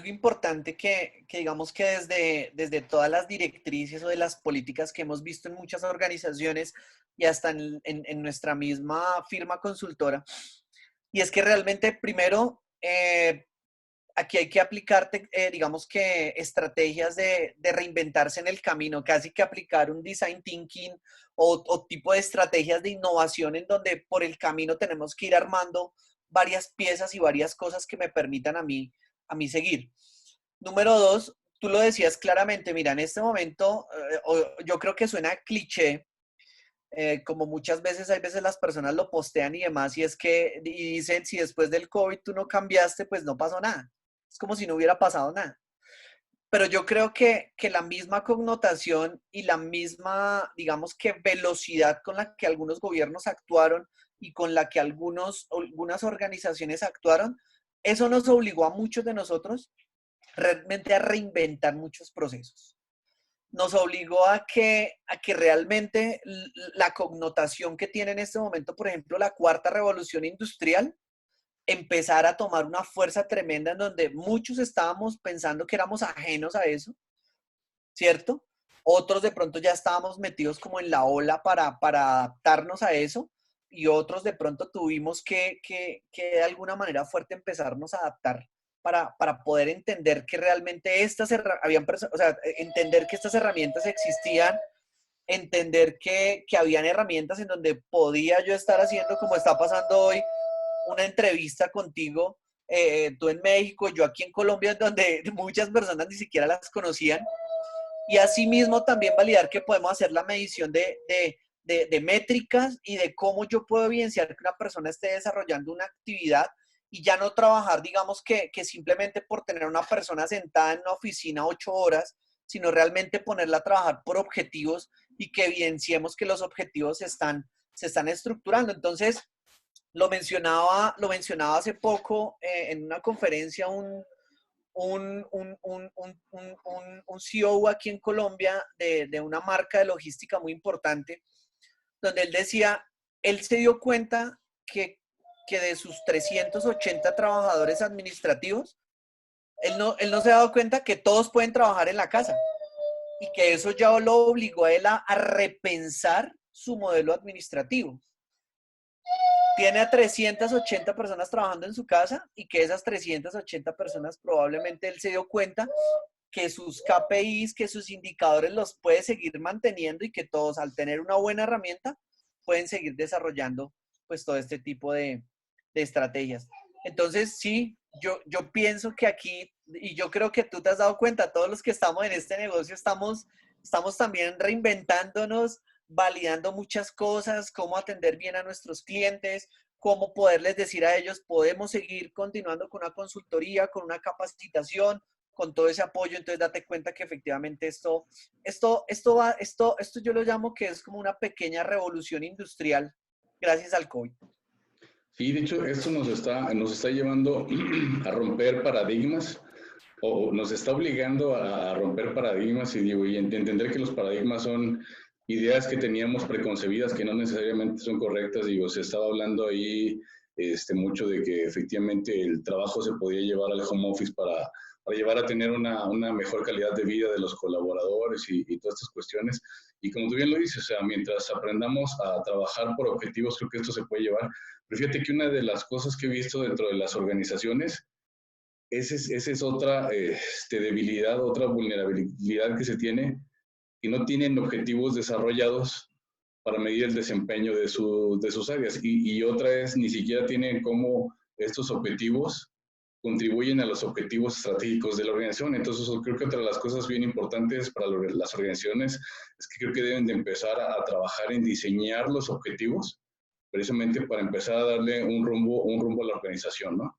importante que digamos que desde todas las directrices o de las políticas que hemos visto en muchas organizaciones y hasta en nuestra misma firma consultora, y es que realmente primero aquí hay que aplicar, digamos que estrategias de reinventarse en el camino, casi que aplicar un design thinking o tipo de estrategias de innovación en donde por el camino tenemos que ir armando varias piezas y varias cosas que me permitan a mí seguir. Número dos, tú lo decías claramente, mira, en este momento yo creo que suena cliché, como muchas veces, hay veces las personas lo postean y demás, y es que y dicen, si después del COVID tú no cambiaste, pues no pasó nada. Es como si no hubiera pasado nada. Pero yo creo que la misma connotación y la misma, digamos que velocidad con la que algunos gobiernos actuaron y con la que algunas organizaciones actuaron, eso nos obligó a muchos de nosotros realmente a reinventar muchos procesos. Nos obligó a que realmente la connotación que tiene en este momento, por ejemplo, la cuarta revolución industrial, empezara a tomar una fuerza tremenda en donde muchos estábamos pensando que éramos ajenos a eso, ¿cierto? Otros de pronto ya estábamos metidos como en la ola para adaptarnos a eso y otros de pronto tuvimos que de alguna manera fuerte empezarnos a adaptar para poder entender que realmente entender que estas herramientas existían, entender que habían herramientas en donde podía yo estar haciendo como está pasando hoy, una entrevista contigo, tú en México, yo aquí en Colombia, donde muchas personas ni siquiera las conocían, y asimismo también validar que podemos hacer la medición de métricas y de cómo yo puedo evidenciar que una persona esté desarrollando una actividad y ya no trabajar, digamos que simplemente por tener a una persona sentada en una oficina 8 horas, sino realmente ponerla a trabajar por objetivos y que evidenciemos que los objetivos se están estructurando. Entonces, lo mencionaba hace poco en una conferencia un CEO aquí en Colombia de una marca de logística muy importante, donde él decía, él se dio cuenta que de sus 380 trabajadores administrativos, él no se ha dado cuenta que todos pueden trabajar en la casa y que eso ya lo obligó a él a repensar su modelo administrativo. Tiene a 380 personas trabajando en su casa y que esas 380 personas probablemente él se dio cuenta que sus KPIs, que sus indicadores los puede seguir manteniendo y que todos al tener una buena herramienta pueden seguir desarrollando pues todo este tipo de estrategias. Entonces sí, yo pienso que aquí, y yo creo que tú te has dado cuenta, todos los que estamos en este negocio estamos también reinventándonos, validando muchas cosas, cómo atender bien a nuestros clientes, cómo poderles decir a ellos, podemos seguir continuando con una consultoría, con una capacitación, con todo ese apoyo. Entonces date cuenta que efectivamente esto yo lo llamo que es como una pequeña revolución industrial gracias al COVID. Sí, de hecho, esto nos está llevando a romper paradigmas, o nos está obligando a romper paradigmas, y digo, y entender que los paradigmas son ideas que teníamos preconcebidas que no necesariamente son correctas. Digo, se estaba hablando ahí mucho de que efectivamente el trabajo se podía llevar al home office para llevar a tener una mejor calidad de vida de los colaboradores y todas estas cuestiones. Y como tú bien lo dices, o sea, mientras aprendamos a trabajar por objetivos, creo que esto se puede llevar. Pero fíjate que una de las cosas que he visto dentro de las organizaciones, esa es otra debilidad, otra vulnerabilidad que se tiene, que no tienen objetivos desarrollados para medir el desempeño de sus áreas. Y otra es, ni siquiera tienen cómo estos objetivos contribuyen a los objetivos estratégicos de la organización. Entonces, creo que otra de las cosas bien importantes para las organizaciones es que creo que deben de empezar a trabajar en diseñar los objetivos, precisamente para empezar a darle un rumbo a la organización, ¿no?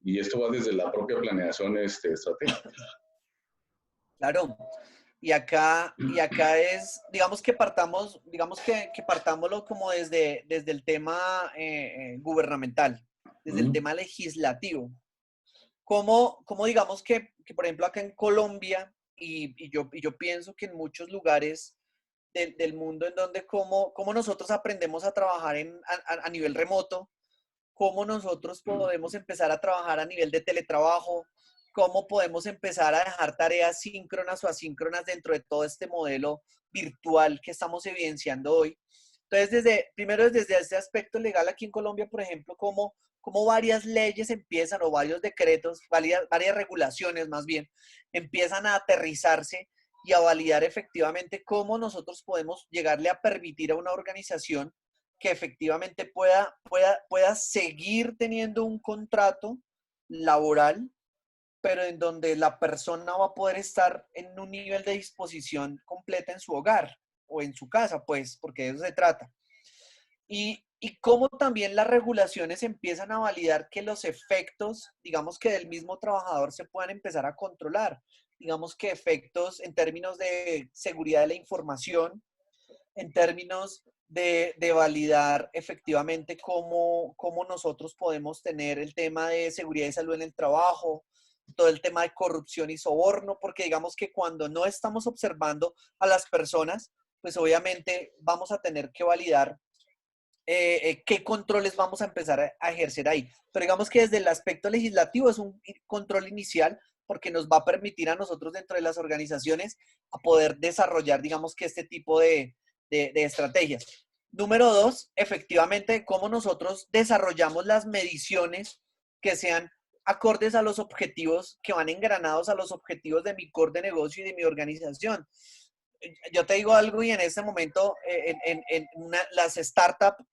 Y esto va desde la propia planeación estratégica. Claro. Y acá es, digamos que partámoslo como desde el tema gubernamental, desde el tema legislativo. ¿Cómo digamos que, por ejemplo, acá en Colombia, y yo pienso que en muchos lugares del mundo en donde cómo nosotros aprendemos a trabajar a nivel remoto, cómo nosotros podemos empezar a trabajar a nivel de teletrabajo, cómo podemos empezar a dejar tareas síncronas o asíncronas dentro de todo este modelo virtual que estamos evidenciando hoy. Entonces, primero desde este aspecto legal aquí en Colombia, por ejemplo, cómo varias leyes empiezan, o varios decretos, varias regulaciones más bien, empiezan a aterrizarse y a validar efectivamente cómo nosotros podemos llegarle a permitir a una organización que efectivamente pueda seguir teniendo un contrato laboral, pero en donde la persona va a poder estar en un nivel de disposición completa en su hogar o en su casa, pues, porque de eso se trata. Y cómo también las regulaciones empiezan a validar que los efectos, digamos que del mismo trabajador se puedan empezar a controlar. Digamos que efectos en términos de seguridad de la información, en términos de validar efectivamente cómo nosotros podemos tener el tema de seguridad y salud en el trabajo, todo el tema de corrupción y soborno, porque digamos que cuando no estamos observando a las personas, pues obviamente vamos a tener que validar qué controles vamos a empezar a ejercer ahí. Pero digamos que desde el aspecto legislativo es un control inicial porque nos va a permitir a nosotros dentro de las organizaciones a poder desarrollar, digamos que este tipo de estrategias. Número dos, efectivamente, cómo nosotros desarrollamos las mediciones que sean acordes a los objetivos, que van engranados a los objetivos de mi core de negocio y de mi organización. Yo te digo algo y en este momento las startups,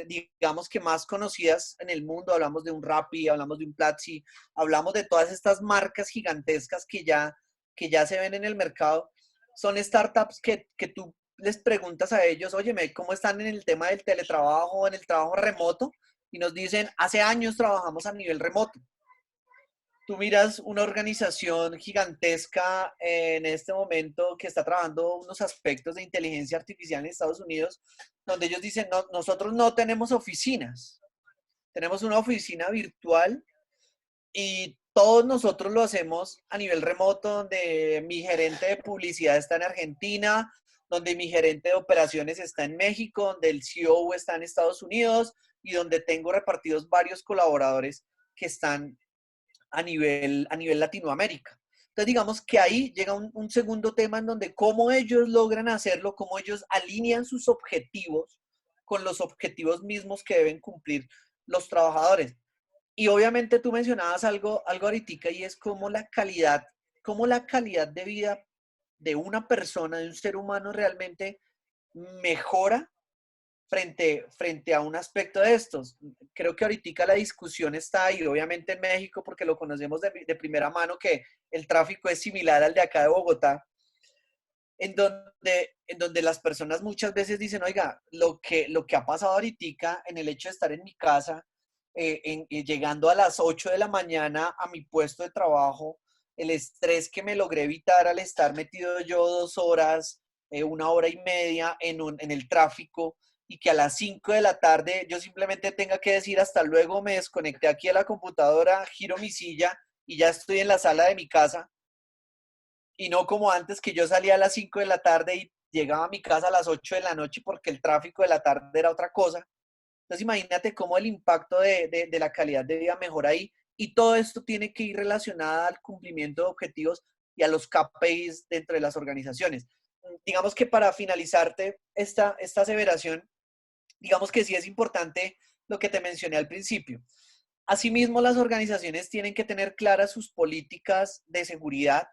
digamos que más conocidas en el mundo, hablamos de un Rappi, hablamos de un Platzi, hablamos de todas estas marcas gigantescas que ya se ven en el mercado, son startups que tú les preguntas a ellos, oye, ¿cómo están en el tema del teletrabajo, en el trabajo remoto? Y nos dicen, hace años trabajamos a nivel remoto. Tú miras una organización gigantesca en este momento que está trabajando unos aspectos de inteligencia artificial en Estados Unidos, donde ellos dicen, no, nosotros no tenemos oficinas, tenemos una oficina virtual y todos nosotros lo hacemos a nivel remoto, donde mi gerente de publicidad está en Argentina, donde mi gerente de operaciones está en México, donde el CEO está en Estados Unidos y donde tengo repartidos varios colaboradores que están a nivel Latinoamérica. Entonces, digamos que ahí llega un segundo tema en donde cómo ellos logran hacerlo, cómo ellos alinean sus objetivos con los objetivos mismos que deben cumplir los trabajadores. Y obviamente tú mencionabas algo ahorita y es cómo la calidad de vida de una persona, de un ser humano realmente mejora frente a un aspecto de estos. Creo que ahorita la discusión está ahí, obviamente en México, porque lo conocemos de primera mano, que el tráfico es similar al de acá de Bogotá, en donde las personas muchas veces dicen, oiga, lo que ha pasado ahorita en el hecho de estar en mi casa, llegando a las 8 de la mañana a mi puesto de trabajo, el estrés que me logré evitar al estar metido yo 2 horas, 1 hora y media en el tráfico, y que a las 5 de la tarde yo simplemente tenga que decir hasta luego, me desconecté aquí a la computadora, giro mi silla y ya estoy en la sala de mi casa, y no como antes que yo salía a las 5 de la tarde llegaba a mi casa a las 8 de la noche porque el tráfico de la tarde era otra cosa. Entonces imagínate cómo el impacto de la calidad de vida mejora ahí, y todo esto tiene que ir relacionado al cumplimiento de objetivos y a los KPIs dentro de las organizaciones. Digamos que para finalizarte esta aseveración, digamos que sí es importante lo que te mencioné al principio. Asimismo, las organizaciones tienen que tener claras sus políticas de seguridad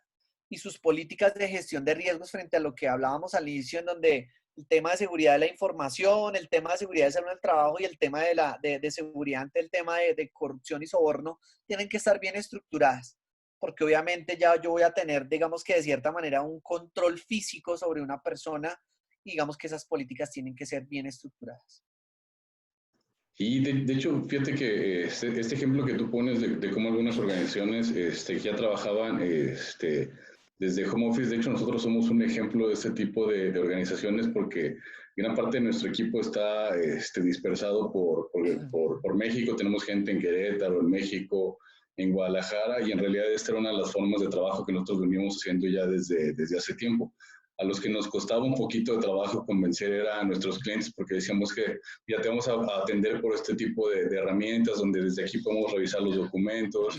y sus políticas de gestión de riesgos frente a lo que hablábamos al inicio, en donde el tema de seguridad de la información, el tema de seguridad de salud en el trabajo y el tema de seguridad ante el tema de corrupción y soborno tienen que estar bien estructuradas, porque obviamente ya yo voy a tener, digamos que de cierta manera, un control físico sobre una persona, y digamos que esas políticas tienen que ser bien estructuradas. Y de hecho, fíjate que este ejemplo que tú pones de cómo algunas organizaciones ya trabajaban desde home office, de hecho nosotros somos un ejemplo de este tipo de organizaciones porque gran parte de nuestro equipo está dispersado por México, tenemos gente en Querétaro, en México, en Guadalajara, y en realidad esta era una de las formas de trabajo que nosotros veníamos haciendo ya desde hace tiempo. A los que nos costaba un poquito de trabajo convencer era a nuestros clientes, porque decíamos que ya te vamos a atender por este tipo de herramientas, donde desde aquí podemos revisar los documentos.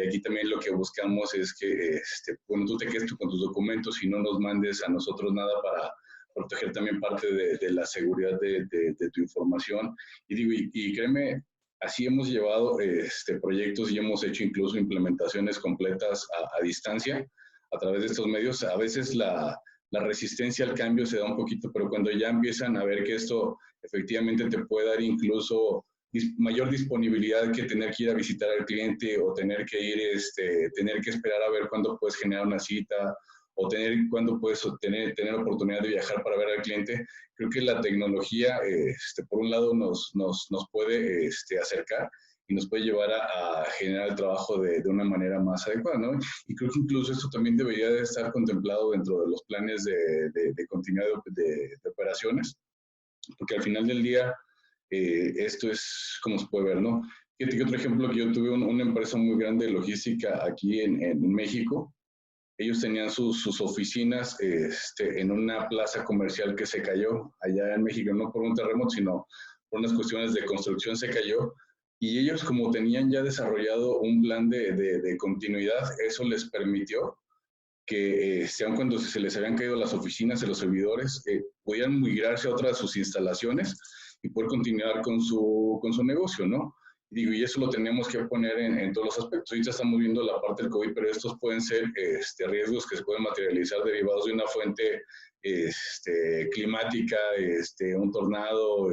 Aquí también lo que buscamos es que, bueno, tú te quedes con tus documentos y no nos mandes a nosotros nada para proteger también parte de la seguridad de tu información. Y digo, y créeme, así hemos llevado proyectos y hemos hecho incluso implementaciones completas a distancia a través de estos medios. A veces la resistencia al cambio se da un poquito, pero cuando ya empiezan a ver que esto efectivamente te puede dar incluso mayor disponibilidad que tener que ir a visitar al cliente o tener que ir, tener que esperar a ver cuándo puedes generar una cita o cuándo puedes tener oportunidad de viajar para ver al cliente, creo que la tecnología, por un lado, nos puede acercar y nos puede llevar a generar el trabajo de una manera más adecuada, ¿no? Y creo que incluso esto también debería de estar contemplado dentro de los planes de continuidad de operaciones, porque al final del día esto es como se puede ver, ¿no? Fíjate que otro ejemplo, que yo tuve una empresa muy grande de logística aquí en México. Ellos tenían sus oficinas en una plaza comercial que se cayó allá en México, no por un terremoto, sino por unas cuestiones de construcción se cayó. Y ellos, como tenían ya desarrollado un plan de continuidad, eso les permitió que, aun cuando se les habían caído las oficinas y los servidores, podían migrarse a otras de sus instalaciones y poder continuar con su negocio, ¿no? Digo, y eso lo tenemos que poner en todos los aspectos. Ahorita estamos viendo la parte del COVID, pero estos pueden ser riesgos que se pueden materializar derivados de una fuente climática, un tornado,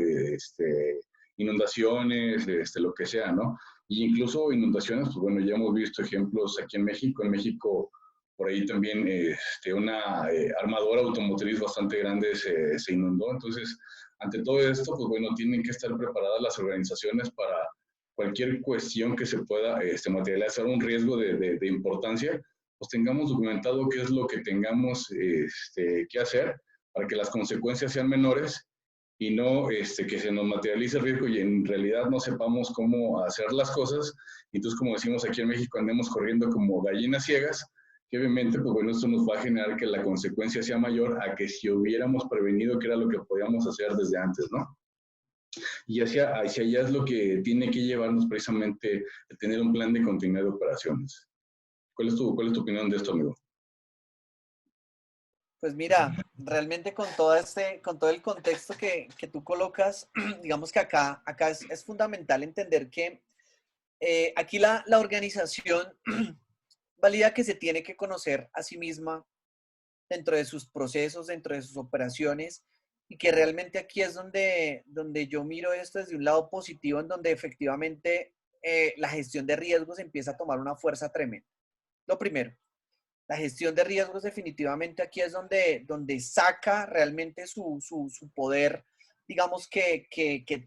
inundaciones, lo que sea, ¿no? Y incluso inundaciones, pues bueno, ya hemos visto ejemplos aquí en México. En México, por ahí también una armadora automotriz bastante grande se inundó. Entonces, ante todo esto, pues bueno, tienen que estar preparadas las organizaciones para cualquier cuestión que se pueda materializar un riesgo de importancia, pues tengamos documentado qué es lo que tengamos que hacer para que las consecuencias sean menores y no que se nos materialice el riesgo y en realidad no sepamos cómo hacer las cosas. Y entonces, como decimos aquí en México, andemos corriendo como gallinas ciegas, que obviamente, pues bueno, esto nos va a generar que la consecuencia sea mayor a que si hubiéramos prevenido que era lo que podíamos hacer desde antes, ¿no? Y hacia allá es lo que tiene que llevarnos precisamente a tener un plan de continuidad de operaciones. ¿Cuál es tu opinión de esto, amigo? Pues mira, realmente con todo el contexto que tú colocas, digamos que acá es fundamental entender que aquí la organización valida que se tiene que conocer a sí misma dentro de sus procesos, dentro de sus operaciones, y que realmente aquí es donde yo miro esto desde un lado positivo, en donde efectivamente la gestión de riesgos empieza a tomar una fuerza tremenda. Lo primero, la gestión de riesgos definitivamente aquí es donde saca realmente su poder, digamos que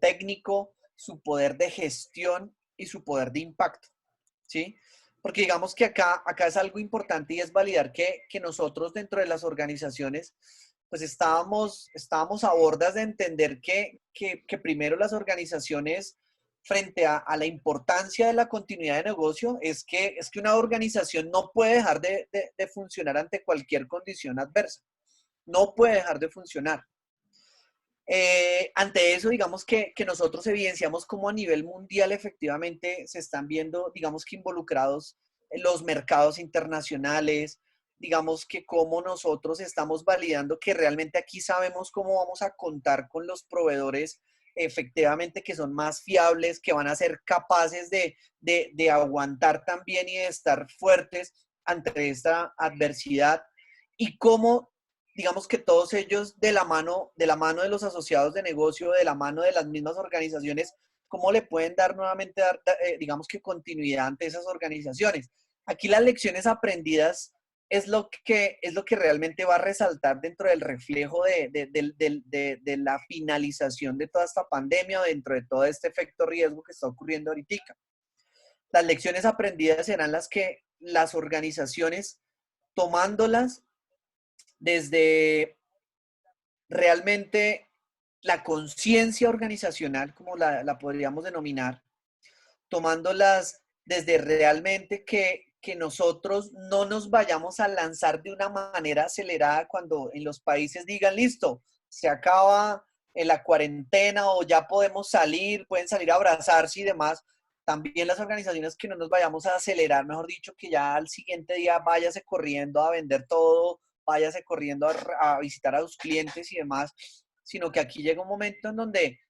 técnico, su poder de gestión y su poder de impacto, ¿sí? Porque digamos que acá es algo importante, y es validar que nosotros dentro de las organizaciones pues estábamos a bordas de entender que primero las organizaciones, frente a la importancia de la continuidad de negocio, es que una organización no puede dejar de funcionar ante cualquier condición adversa. no puede dejar de funcionar. Ante eso, digamos que nosotros evidenciamos cómo a nivel mundial efectivamente se están viendo, digamos que involucrados en los mercados internacionales, digamos que cómo nosotros estamos validando que realmente aquí sabemos cómo vamos a contar con los proveedores efectivamente que son más fiables, que van a ser capaces de aguantar también y de estar fuertes ante esta adversidad y cómo digamos que todos ellos de la mano de los asociados de negocio, de la mano de las mismas organizaciones, cómo le pueden dar nuevamente, digamos que continuidad ante esas organizaciones. Aquí las lecciones aprendidas es lo que realmente va a resaltar dentro del reflejo de la finalización de toda esta pandemia, dentro de todo este efecto riesgo que está ocurriendo ahorita. Las lecciones aprendidas serán las que las organizaciones, tomándolas desde realmente la conciencia organizacional, como la podríamos denominar, tomándolas desde realmente que nosotros no nos vayamos a lanzar de una manera acelerada cuando en los países digan, listo, se acaba la cuarentena o ya podemos salir, pueden salir a abrazarse y demás. También las organizaciones que no nos vayamos a acelerar, mejor dicho, que ya al siguiente día váyase corriendo a vender todo, váyase corriendo a visitar a sus clientes y demás, sino que aquí llega un momento en donde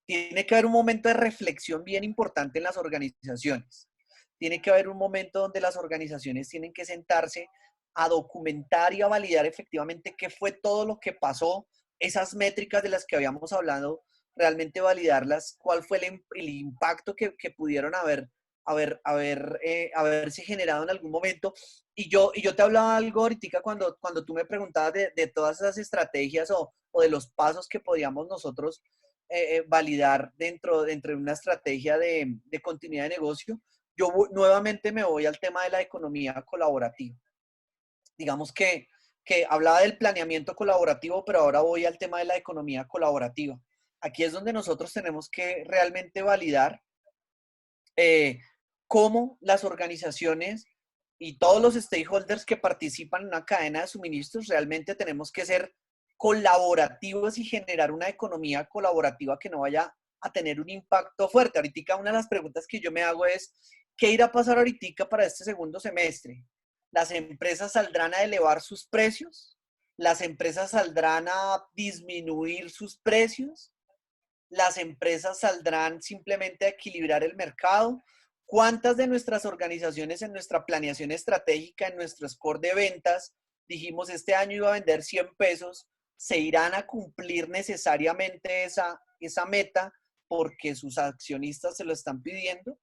tiene que haber un momento de reflexión bien importante en las organizaciones. Tiene que haber un momento donde las organizaciones tienen que sentarse a documentar y a validar efectivamente qué fue todo lo que pasó, esas métricas de las que habíamos hablado, realmente validarlas, cuál fue el impacto que pudieron haberse generado en algún momento. Y yo te hablaba algo ahorita cuando tú me preguntabas de todas esas estrategias o de los pasos que podíamos nosotros validar dentro de una estrategia de continuidad de negocio. Yo nuevamente me voy al tema de la economía colaborativa. Digamos que hablaba del planeamiento colaborativo, pero ahora voy al tema de la economía colaborativa. Aquí es donde nosotros tenemos que realmente validar cómo las organizaciones y todos los stakeholders que participan en una cadena de suministros realmente tenemos que ser colaborativos y generar una economía colaborativa que no vaya a tener un impacto fuerte. Ahorita una de las preguntas que yo me hago es, ¿qué irá a pasar ahorita para este segundo semestre? ¿Las empresas saldrán a elevar sus precios? ¿Las empresas saldrán a disminuir sus precios? ¿Las empresas saldrán simplemente a equilibrar el mercado? ¿Cuántas de nuestras organizaciones en nuestra planeación estratégica, en nuestro score de ventas, dijimos este año iba a vender 100 pesos, se irán a cumplir necesariamente esa meta porque sus accionistas se lo están pidiendo?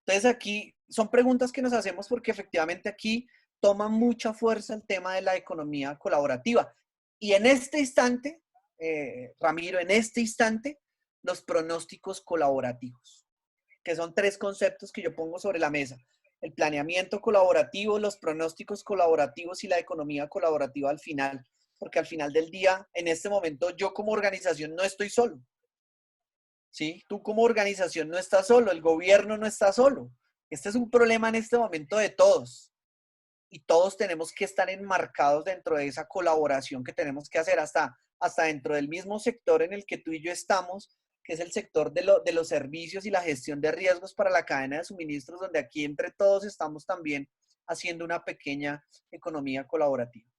Entonces aquí son preguntas que nos hacemos porque efectivamente aquí toma mucha fuerza el tema de la economía colaborativa. Y en este instante, Ramiro, en este instante, los pronósticos colaborativos, que son 3 conceptos que yo pongo sobre la mesa. El planeamiento colaborativo, los pronósticos colaborativos y la economía colaborativa al final. Porque al final del día, en este momento, yo como organización no estoy solo. ¿Sí? Tú como organización no estás solo, el gobierno no está solo. Este es un problema en este momento de todos. Y todos tenemos que estar enmarcados dentro de esa colaboración que tenemos que hacer hasta dentro del mismo sector en el que tú y yo estamos, que es el sector de los servicios y la gestión de riesgos para la cadena de suministros, donde aquí entre todos estamos también haciendo una pequeña economía colaborativa.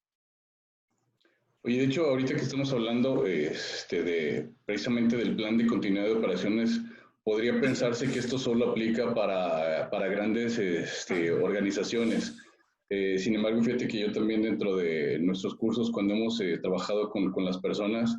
Oye, de hecho, ahorita que estamos hablando precisamente del plan de continuidad de operaciones, podría pensarse que esto solo aplica para grandes organizaciones. Sin embargo, fíjate que yo también dentro de nuestros cursos, cuando hemos trabajado con las personas,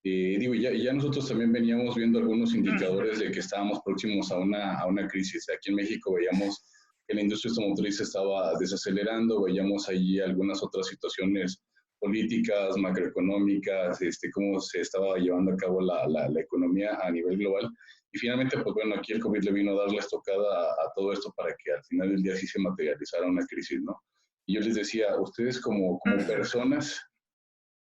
ya nosotros también veníamos viendo algunos indicadores de que estábamos próximos a una crisis. Aquí en México veíamos que la industria automotriz estaba desacelerando, veíamos allí algunas otras situaciones políticas, macroeconómicas, cómo se estaba llevando a cabo la economía a nivel global. Y finalmente, pues bueno, aquí el COVID le vino a dar la estocada a todo esto para que al final del día sí se materializara una crisis, ¿no? Y yo les decía, ustedes como personas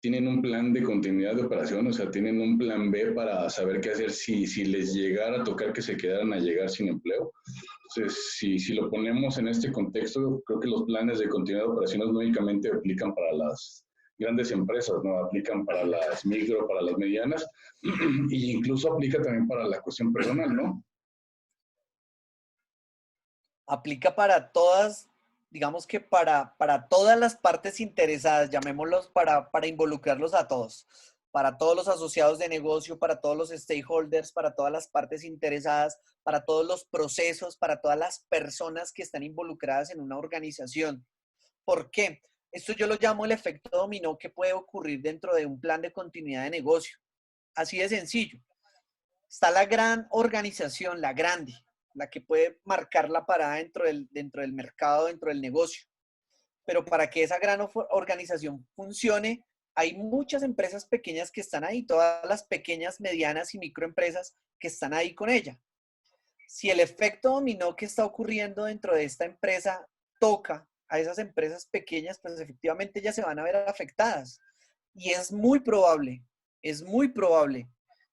tienen un plan de continuidad de operación, o sea, tienen un plan B para saber qué hacer si les llegara a tocar que se quedaran a llegar sin empleo. Entonces, si lo ponemos en este contexto, creo que los planes de continuidad de operaciones no únicamente aplican para las grandes empresas, ¿no? Aplican para las micro, para las medianas, e incluso aplica también para la cuestión personal, ¿no? Aplica para todas, digamos que para todas las partes interesadas, llamémoslos para involucrarlos a todos, para todos los asociados de negocio, para todos los stakeholders, para todas las partes interesadas, para todos los procesos, para todas las personas que están involucradas en una organización. ¿Por qué? Esto yo lo llamo el efecto dominó que puede ocurrir dentro de un plan de continuidad de negocio. Así de sencillo. Está la gran organización, la grande, la que puede marcar la parada dentro del mercado, dentro del negocio. Pero para que esa gran organización funcione, hay muchas empresas pequeñas que están ahí, todas las pequeñas, medianas y microempresas que están ahí con ella. Si el efecto dominó que está ocurriendo dentro de esta empresa toca a esas empresas pequeñas, pues efectivamente ya se van a ver afectadas. Y es muy probable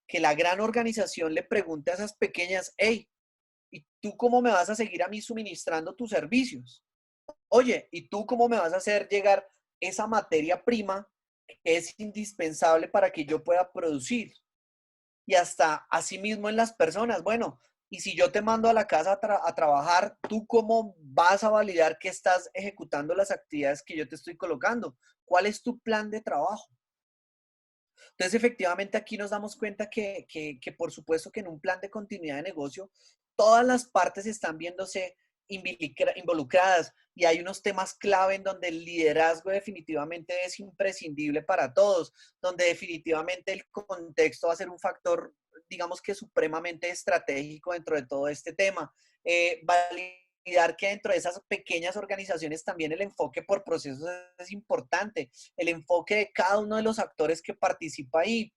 que la gran organización le pregunte a esas pequeñas, hey, ¿y tú cómo me vas a seguir a mí suministrando tus servicios? Oye, ¿y tú cómo me vas a hacer llegar esa materia prima que es indispensable para que yo pueda producir? Y hasta asimismo en las personas, bueno, y si yo te mando a la casa a trabajar, ¿tú cómo vas a validar que estás ejecutando las actividades que yo te estoy colocando? ¿Cuál es tu plan de trabajo? Entonces, efectivamente, aquí nos damos cuenta que por supuesto que en un plan de continuidad de negocio, todas las partes están viéndose involucradas y hay unos temas clave en donde el liderazgo definitivamente es imprescindible para todos, donde definitivamente el contexto va a ser un factor, digamos que supremamente estratégico dentro de todo este tema. Validar que dentro de esas pequeñas organizaciones también el enfoque por procesos es importante, el enfoque de cada uno de los actores que participa ahí.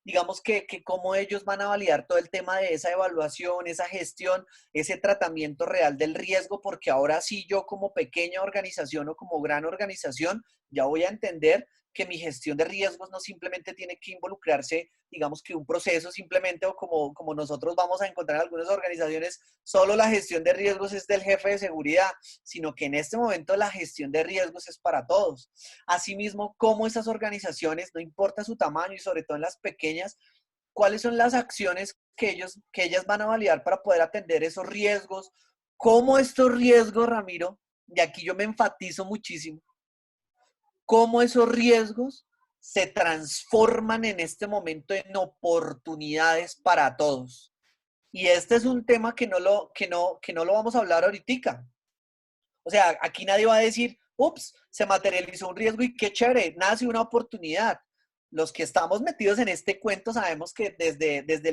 Digamos que cómo ellos van a validar todo el tema de esa evaluación, esa gestión, ese tratamiento real del riesgo, porque ahora sí yo como pequeña organización o como gran organización ya voy a entender que mi gestión de riesgos no simplemente tiene que involucrarse, digamos que un proceso simplemente o como nosotros vamos a encontrar en algunas organizaciones, solo la gestión de riesgos es del jefe de seguridad, sino que en este momento la gestión de riesgos es para todos. Asimismo, cómo esas organizaciones, no importa su tamaño y sobre todo en las pequeñas, cuáles son las acciones que ellas van a validar para poder atender esos riesgos, cómo estos riesgos, Ramiro, y aquí yo me enfatizo muchísimo, cómo esos riesgos se transforman en este momento en oportunidades para todos. Y este es un tema que no lo vamos a hablar ahorita. O sea, aquí nadie va a decir, ups, se materializó un riesgo y qué chévere, nace una oportunidad. Los que estamos metidos en este cuento sabemos que desde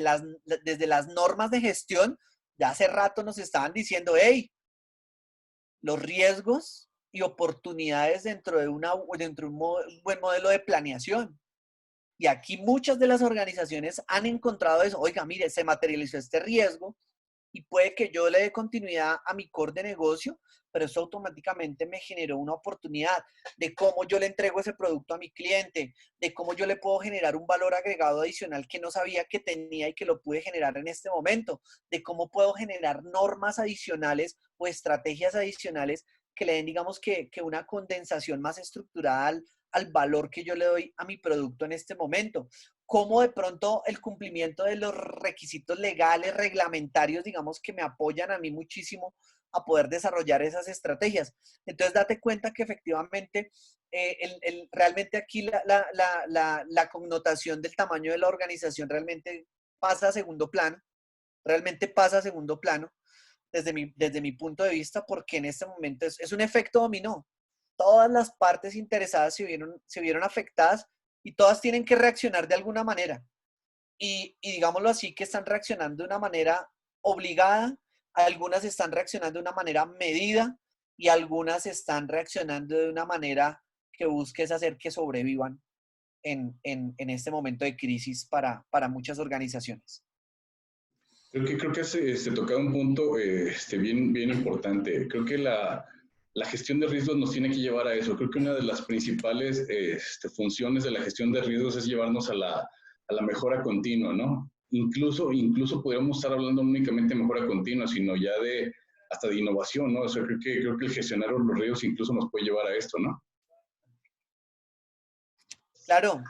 las normas de gestión, ya hace rato nos estaban diciendo, hey, los riesgos y oportunidades dentro de un buen modelo de planeación. Y aquí muchas de las organizaciones han encontrado eso. Oiga, mire, se materializó este riesgo y puede que yo le dé continuidad a mi core de negocio, pero eso automáticamente me generó una oportunidad de cómo yo le entrego ese producto a mi cliente, de cómo yo le puedo generar un valor agregado adicional que no sabía que tenía y que lo pude generar en este momento, de cómo puedo generar normas adicionales o estrategias adicionales que le den, digamos que una condensación más estructurada al valor que yo le doy a mi producto en este momento. Cómo de pronto el cumplimiento de los requisitos legales, reglamentarios, digamos que me apoyan a mí muchísimo a poder desarrollar esas estrategias. Entonces, date cuenta que efectivamente, realmente aquí la connotación del tamaño de la organización realmente pasa a segundo plano, realmente pasa a segundo plano desde mi punto de vista, porque en este momento es un efecto dominó. Todas las partes interesadas se vieron afectadas y todas tienen que reaccionar de alguna manera. Y digámoslo así, que están reaccionando de una manera obligada, algunas están reaccionando de una manera medida y algunas están reaccionando de una manera que busques hacer que sobrevivan en este momento de crisis para muchas organizaciones. Creo que se tocado un punto bien importante. Creo que la gestión de riesgos nos tiene que llevar a eso. Creo que una de las principales funciones de la gestión de riesgos es llevarnos a la mejora continua, ¿no? Incluso podríamos estar hablando no únicamente de mejora continua, sino ya hasta de innovación, ¿no? O sea, creo que el gestionar los riesgos incluso nos puede llevar a esto, ¿no? Claro,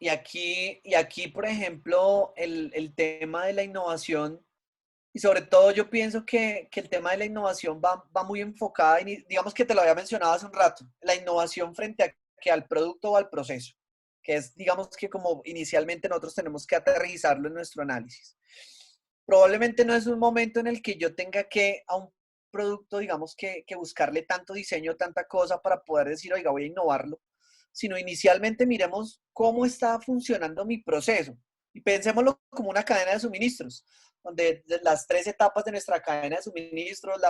y aquí, por ejemplo, el tema de la innovación, y sobre todo yo pienso que el tema de la innovación va muy enfocada, digamos que te lo había mencionado hace un rato, la innovación frente a que al producto o al proceso, que es, digamos que como inicialmente nosotros tenemos que aterrizarlo en nuestro análisis. Probablemente no es un momento en el que yo tenga que a un producto, digamos que buscarle tanto diseño, tanta cosa para poder decir, oiga, voy a innovarlo, sino inicialmente miremos cómo está funcionando mi proceso y pensémoslo como una cadena de suministros, donde las tres etapas de nuestra cadena de suministros,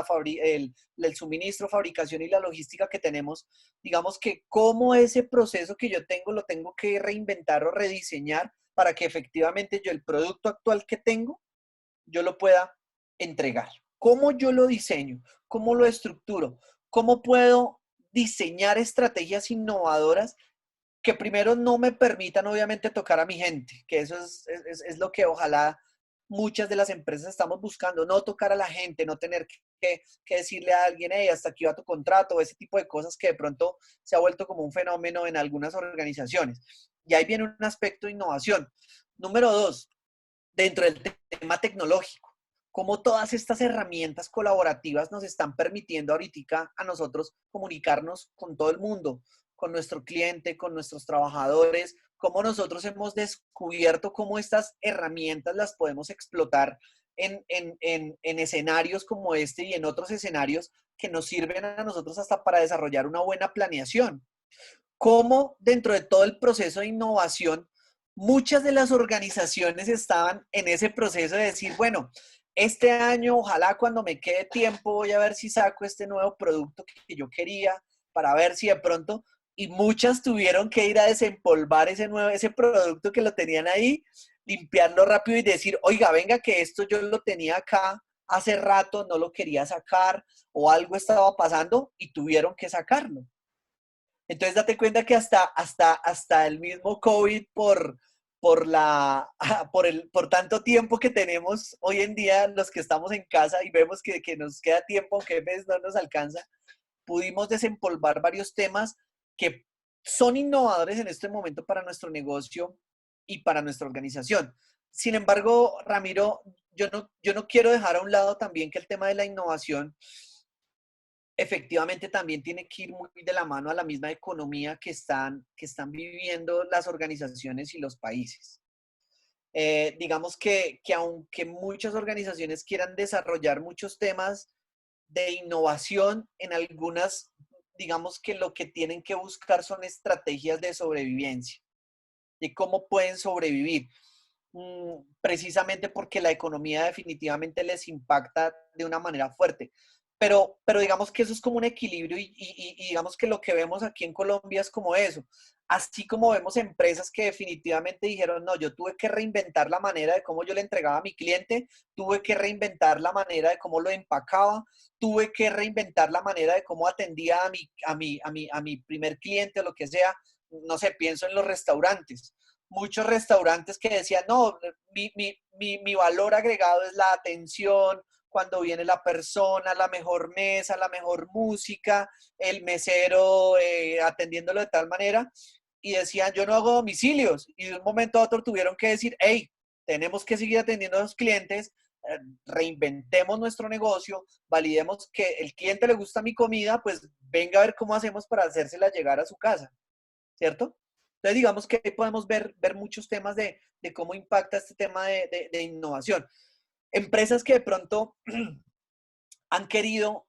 el suministro, fabricación y la logística que tenemos, digamos que cómo ese proceso que yo tengo lo tengo que reinventar o rediseñar para que efectivamente yo el producto actual que tengo, yo lo pueda entregar. ¿Cómo yo lo diseño? ¿Cómo lo estructuro? ¿Cómo puedo diseñar estrategias innovadoras que primero no me permitan obviamente tocar a mi gente? Que eso es lo que ojalá muchas de las empresas estamos buscando, no tocar a la gente, no tener que decirle a alguien, hey, hasta aquí va tu contrato, ese tipo de cosas que de pronto se ha vuelto como un fenómeno en algunas organizaciones. Y ahí viene un aspecto de innovación. Número dos, dentro del tema tecnológico, cómo todas estas herramientas colaborativas nos están permitiendo ahorita a nosotros comunicarnos con todo el mundo, con nuestro cliente, con nuestros trabajadores, cómo nosotros hemos descubierto cómo estas herramientas las podemos explotar en escenarios como este y en otros escenarios que nos sirven a nosotros hasta para desarrollar una buena planeación. Cómo dentro de todo el proceso de innovación, muchas de las organizaciones estaban en ese proceso de decir, bueno, este año, ojalá cuando me quede tiempo, voy a ver si saco este nuevo producto que yo quería, para ver si de pronto, y muchas tuvieron que ir a desempolvar ese producto que lo tenían ahí, limpiarlo rápido y decir, oiga, venga, que esto yo lo tenía acá hace rato, no lo quería sacar, o algo estaba pasando y tuvieron que sacarlo. Entonces date cuenta que hasta el mismo COVID por tanto tiempo que tenemos hoy en día los que estamos en casa y vemos que nos queda tiempo, aunque a veces no nos alcanza, pudimos desempolvar varios temas que son innovadores en este momento para nuestro negocio y para nuestra organización. Sin embargo, Ramiro, yo no quiero dejar a un lado también que el tema de la innovación efectivamente también tiene que ir muy de la mano a la misma economía que están viviendo las organizaciones y los países. Digamos que aunque muchas organizaciones quieran desarrollar muchos temas de innovación, en algunas, digamos que lo que tienen que buscar son estrategias de sobrevivencia, de cómo pueden sobrevivir, precisamente porque la economía definitivamente les impacta de una manera fuerte. Pero digamos que eso es como un equilibrio y digamos que lo que vemos aquí en Colombia es como eso. Así como vemos empresas que definitivamente dijeron, no, yo tuve que reinventar la manera de cómo yo le entregaba a mi cliente, tuve que reinventar la manera de cómo lo empacaba, tuve que reinventar la manera de cómo atendía a mi primer cliente o lo que sea. No sé, pienso en los restaurantes. Muchos restaurantes que decían, no, mi valor agregado es la atención, cuando viene la persona, la mejor mesa, la mejor música, el mesero atendiéndolo de tal manera, y decían, yo no hago domicilios, y de un momento a otro tuvieron que decir, hey, tenemos que seguir atendiendo a los clientes, reinventemos nuestro negocio, validemos que el cliente le gusta mi comida, pues venga a ver cómo hacemos para hacérsela llegar a su casa, ¿cierto? Entonces, digamos que ahí podemos ver muchos temas de cómo impacta este tema de innovación. Empresas que de pronto han querido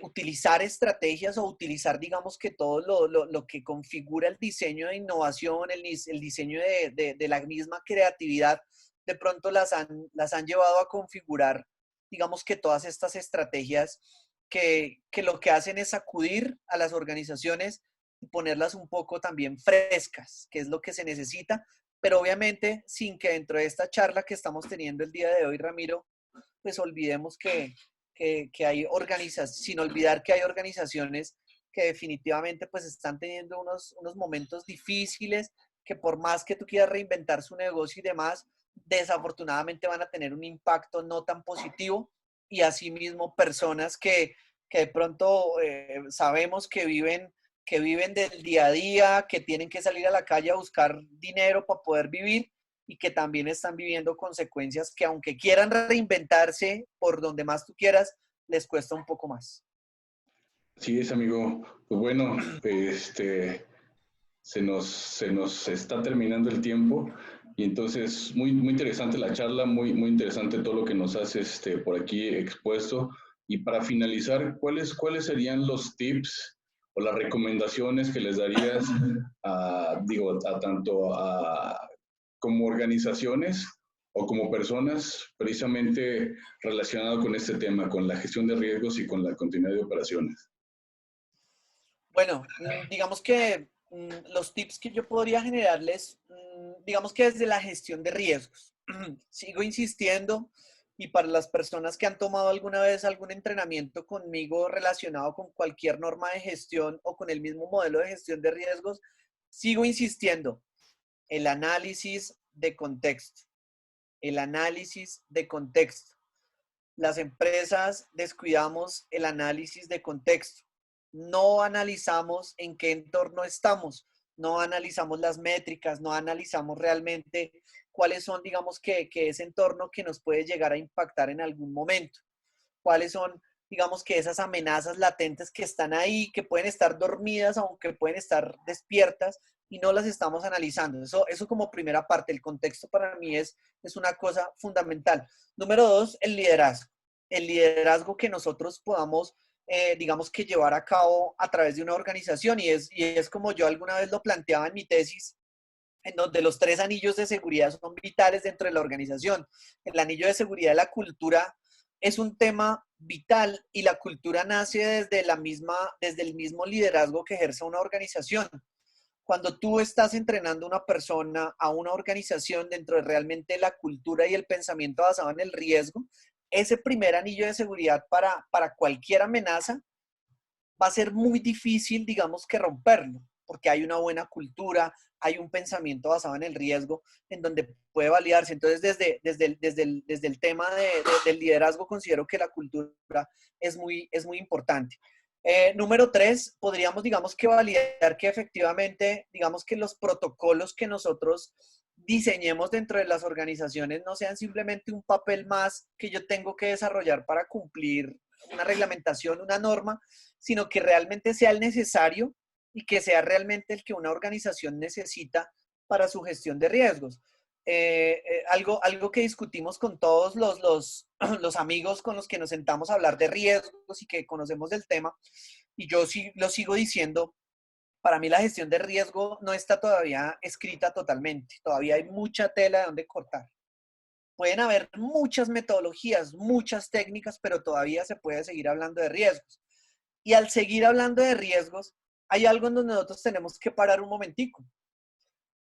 utilizar estrategias o utilizar, digamos que todo lo que configura el diseño de innovación, el diseño de la misma creatividad, de pronto las han llevado a configurar, digamos que todas estas estrategias que lo que hacen es acudir a las organizaciones y ponerlas un poco también frescas, que es lo que se necesita, pero obviamente sin que dentro de esta charla que estamos teniendo el día de hoy, Ramiro, pues olvidemos que hay organizaciones, sin olvidar que hay organizaciones que definitivamente pues están teniendo unos momentos difíciles, que por más que tú quieras reinventar su negocio y demás, desafortunadamente van a tener un impacto no tan positivo y asimismo personas que de pronto sabemos que viven que viven del día a día, que tienen que salir a la calle a buscar dinero para poder vivir y que también están viviendo consecuencias que aunque quieran reinventarse por donde más tú quieras, les cuesta un poco más. Sí, es amigo. Pues bueno, se nos está terminando el tiempo y entonces muy interesante la charla, muy interesante todo lo que nos has por aquí expuesto. Y para finalizar, ¿cuáles serían los tips o las recomendaciones que les darías a tanto como organizaciones o como personas precisamente relacionado con este tema, con la gestión de riesgos y con la continuidad de operaciones? Bueno, digamos que los tips que yo podría generarles, digamos que desde la gestión de riesgos. Sigo insistiendo y para las personas que han tomado alguna vez algún entrenamiento conmigo relacionado con cualquier norma de gestión o con el mismo modelo de gestión de riesgos, sigo insistiendo, el análisis de contexto, el análisis de contexto. Las empresas descuidamos el análisis de contexto. No analizamos en qué entorno estamos, no analizamos las métricas, no analizamos realmente cuáles son, digamos, que ese entorno que nos puede llegar a impactar en algún momento. Cuáles son, digamos, que esas amenazas latentes que están ahí, que pueden estar dormidas, aunque pueden estar despiertas, y no las estamos analizando. Eso como primera parte, el contexto para mí es una cosa fundamental. Número dos, el liderazgo. El liderazgo que nosotros podamos, digamos que llevar a cabo a través de una organización y es como yo alguna vez lo planteaba en mi tesis, en donde los tres anillos de seguridad son vitales dentro de la organización. El anillo de seguridad de la cultura es un tema vital y la cultura nace desde el mismo liderazgo que ejerce una organización. Cuando tú estás entrenando a una persona, a una organización dentro de realmente la cultura y el pensamiento basado en el riesgo, ese primer anillo de seguridad para cualquier amenaza va a ser muy difícil, digamos, que romperlo, porque hay una buena cultura, hay un pensamiento basado en el riesgo, en donde puede validarse. Entonces, desde el tema del liderazgo, considero que la cultura es muy importante. Número tres, podríamos, digamos, que validar que efectivamente, digamos, que los protocolos que nosotros diseñemos dentro de las organizaciones no sean simplemente un papel más que yo tengo que desarrollar para cumplir una reglamentación, una norma, sino que realmente sea el necesario y que sea realmente el que una organización necesita para su gestión de riesgos. Algo que discutimos con todos los amigos con los que nos sentamos a hablar de riesgos y que conocemos del tema, y yo sí lo sigo diciendo, para mí la gestión de riesgo no está todavía escrita totalmente, todavía hay mucha tela de donde cortar. Pueden haber muchas metodologías, muchas técnicas, pero todavía se puede seguir hablando de riesgos. Y al seguir hablando de riesgos, hay algo en donde nosotros tenemos que parar un momentico.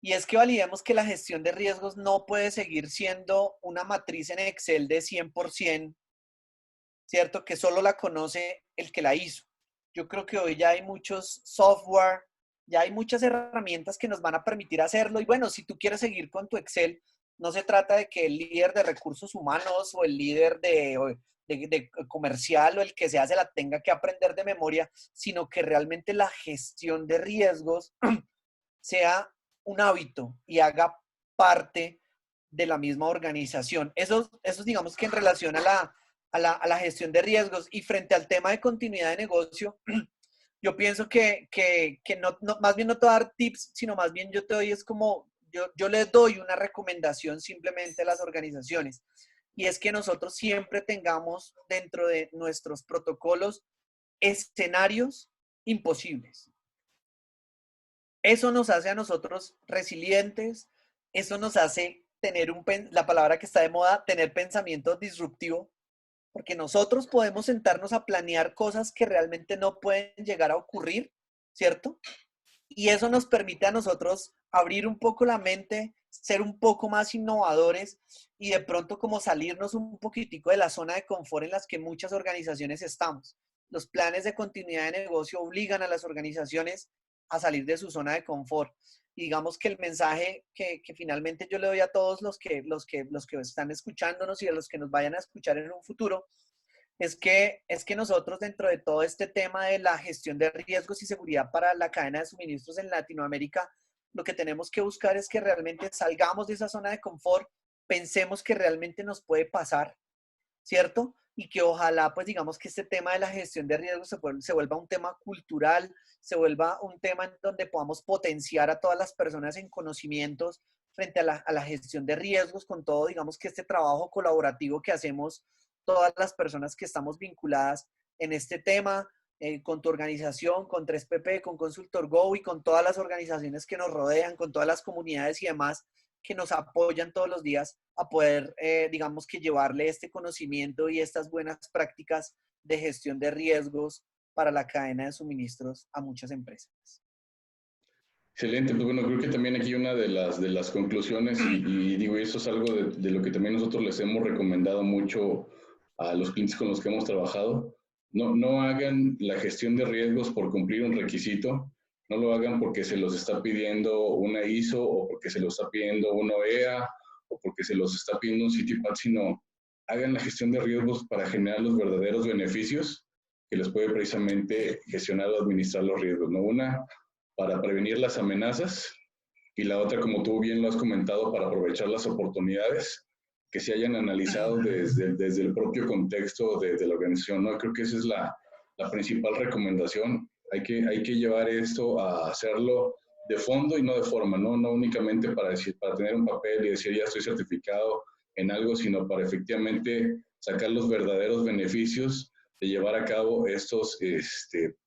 Y es que validemos que la gestión de riesgos no puede seguir siendo una matriz en Excel de 100%, ¿cierto? Que solo la conoce el que la hizo. Yo creo que hoy ya hay muchos software, ya hay muchas herramientas que nos van a permitir hacerlo. Y bueno, si tú quieres seguir con tu Excel, no se trata de que el líder de recursos humanos o el líder de comercial o el que sea se la tenga que aprender de memoria, sino que realmente la gestión de riesgos sea un hábito y haga parte de la misma organización. Eso digamos que en relación a la gestión de riesgos y frente al tema de continuidad de negocio, yo pienso que no, más bien no te voy a dar tips, sino más bien yo te doy, es como, yo les doy una recomendación simplemente a las organizaciones. Y es que nosotros siempre tengamos dentro de nuestros protocolos escenarios imposibles. Eso nos hace a nosotros resilientes, eso nos hace tener la palabra que está de moda, tener pensamiento disruptivo, porque nosotros podemos sentarnos a planear cosas que realmente no pueden llegar a ocurrir, ¿cierto? Y eso nos permite a nosotros abrir un poco la mente, ser un poco más innovadores y de pronto como salirnos un poquitico de la zona de confort en las que muchas organizaciones estamos. Los planes de continuidad de negocio obligan a las organizaciones a salir de su zona de confort. Y digamos que el mensaje que finalmente yo le doy a todos los que están escuchándonos y a los que nos vayan a escuchar en un futuro es que nosotros dentro de todo este tema de la gestión de riesgos y seguridad para la cadena de suministros en Latinoamérica, lo que tenemos que buscar es que realmente salgamos de esa zona de confort, pensemos que realmente nos puede pasar, ¿cierto? Y que ojalá, pues digamos que este tema de la gestión de riesgos se vuelva un tema cultural, se vuelva un tema en donde podamos potenciar a todas las personas en conocimientos frente a la gestión de riesgos, con todo, digamos que este trabajo colaborativo que hacemos todas las personas que estamos vinculadas en este tema, con tu organización, con 3PP, con Consultor Go y con todas las organizaciones que nos rodean, con todas las comunidades y demás que nos apoyan todos los días a poder, digamos que llevarle este conocimiento y estas buenas prácticas de gestión de riesgos para la cadena de suministros a muchas empresas. Excelente, pues bueno, creo que también aquí una de las conclusiones, y digo, eso es algo de lo que también nosotros les hemos recomendado mucho a los clientes con los que hemos trabajado, no hagan la gestión de riesgos por cumplir un requisito, no lo hagan porque se los está pidiendo una ISO o porque se los está pidiendo una OEA o porque se los está pidiendo un CITIPAT, sino hagan la gestión de riesgos para generar los verdaderos beneficios que les puede precisamente gestionar o administrar los riesgos, ¿no? Una, para prevenir las amenazas y la otra, como tú bien lo has comentado, para aprovechar las oportunidades que se hayan analizado desde el propio contexto de la organización, ¿no? Creo que esa es la principal recomendación. Hay que llevar esto a hacerlo de fondo y no de forma, ¿no? No únicamente para tener un papel y decir ya estoy certificado en algo, sino para efectivamente sacar los verdaderos beneficios de llevar a cabo estos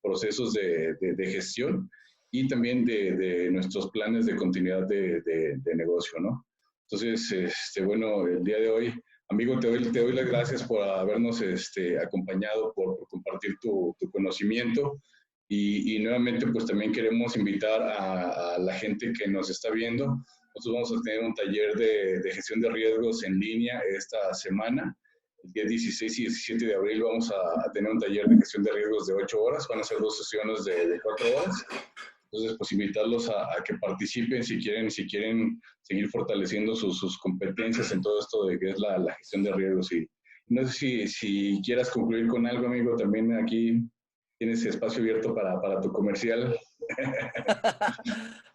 procesos de gestión y también de nuestros planes de continuidad de negocio, ¿no? Entonces, bueno, el día de hoy, amigo, te doy las gracias por habernos acompañado, por compartir tu conocimiento y nuevamente, pues también queremos invitar a la gente que nos está viendo. Nosotros vamos a tener un taller de gestión de riesgos en línea esta semana. El día 16 y 17 de abril vamos a tener un taller de gestión de riesgos de 8 horas. Van a ser 2 sesiones de 4 horas. Entonces, pues invitarlos a que participen si quieren seguir fortaleciendo sus competencias en todo esto de que es la gestión de riesgos. Y no sé si quieras concluir con algo, amigo, también aquí tienes espacio abierto para tu comercial.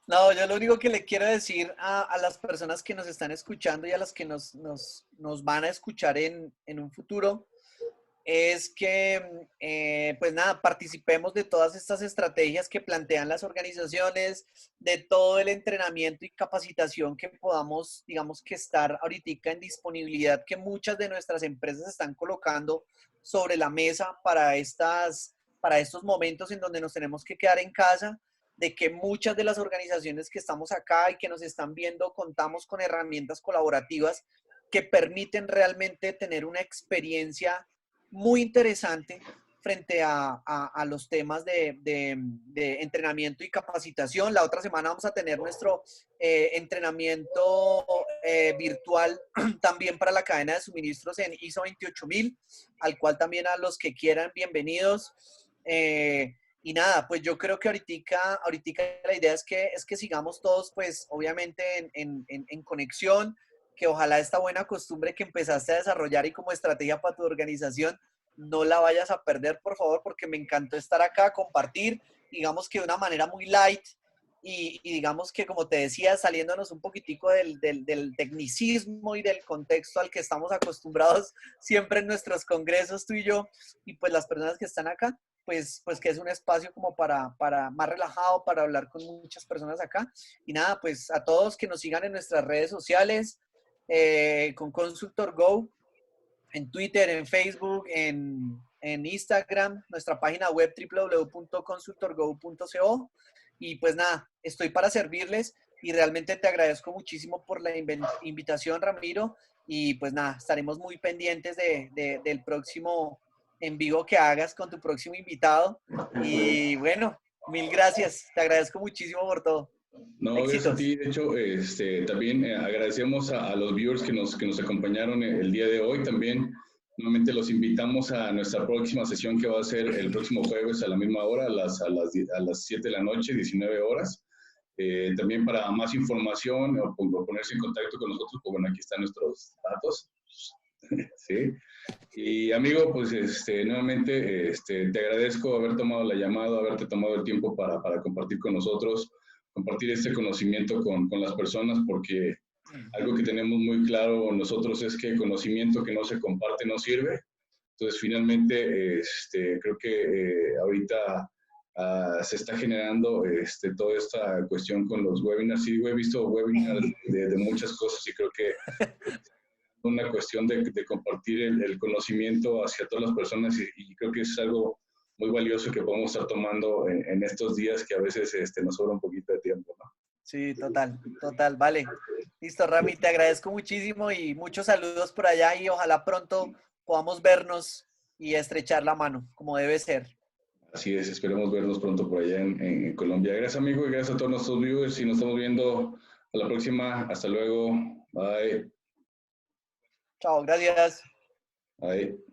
No, yo lo único que le quiero decir a las personas que nos están escuchando y a las que nos van a escuchar en un futuro es que, pues nada, participemos de todas estas estrategias que plantean las organizaciones, de todo el entrenamiento y capacitación que podamos, digamos, que estar ahorita en disponibilidad, que muchas de nuestras empresas están colocando sobre la mesa para estos momentos en donde nos tenemos que quedar en casa, de que muchas de las organizaciones que estamos acá y que nos están viendo contamos con herramientas colaborativas que permiten realmente tener una experiencia muy interesante frente a los temas de entrenamiento y capacitación. La otra semana vamos a tener nuestro entrenamiento virtual también para la cadena de suministros en ISO 28000, al cual también a los que quieran, bienvenidos. Y nada, pues yo creo que ahorita la idea es que sigamos todos, pues obviamente en conexión, que ojalá esta buena costumbre que empezaste a desarrollar y como estrategia para tu organización, no la vayas a perder, por favor, porque me encantó estar acá, compartir, digamos que de una manera muy light y digamos que, como te decía, saliéndonos un poquitico del tecnicismo y del contexto al que estamos acostumbrados siempre en nuestros congresos, tú y yo, y pues las personas que están acá, pues que es un espacio como para más relajado, para hablar con muchas personas acá. Y nada, pues a todos que nos sigan en nuestras redes sociales, con Consultor Go, en Twitter, en Facebook, en Instagram, nuestra página web www.consultorgo.co. Y pues nada, estoy para servirles y realmente te agradezco muchísimo por la invitación, Ramiro. Y pues nada, estaremos muy pendientes del próximo en vivo que hagas con tu próximo invitado. Y bueno, mil gracias. Te agradezco muchísimo por todo. No, gracias a Éxitos. ti. De hecho, también agradecemos a los viewers que nos acompañaron el día de hoy. También, nuevamente, los invitamos a nuestra próxima sesión que va a ser el próximo jueves a la misma hora, a las 7 de la noche, 19 horas. También para más información o ponerse en contacto con nosotros, pues bueno, aquí están nuestros datos. ¿sí? Y amigo, pues nuevamente te agradezco haber tomado la llamada, haberte tomado el tiempo para compartir con nosotros, compartir este conocimiento con las personas, porque algo que tenemos muy claro nosotros es que conocimiento que no se comparte no sirve. Entonces, finalmente, creo que ahorita se está generando toda esta cuestión con los webinars. Sí, he visto webinars de muchas cosas y creo que una cuestión de compartir el conocimiento hacia todas las personas y creo que es algo muy valioso que podemos estar tomando en estos días que a veces nos sobra un poquito de tiempo, ¿no? Sí, total, total, vale. Listo, Rami, te agradezco muchísimo y muchos saludos por allá y ojalá pronto podamos vernos y estrechar la mano, como debe ser. Así es, esperemos vernos pronto por allá en Colombia. Gracias, amigo, y gracias a todos nuestros viewers y nos estamos viendo a la próxima. Hasta luego. Bye. Chao, gracias. Bye.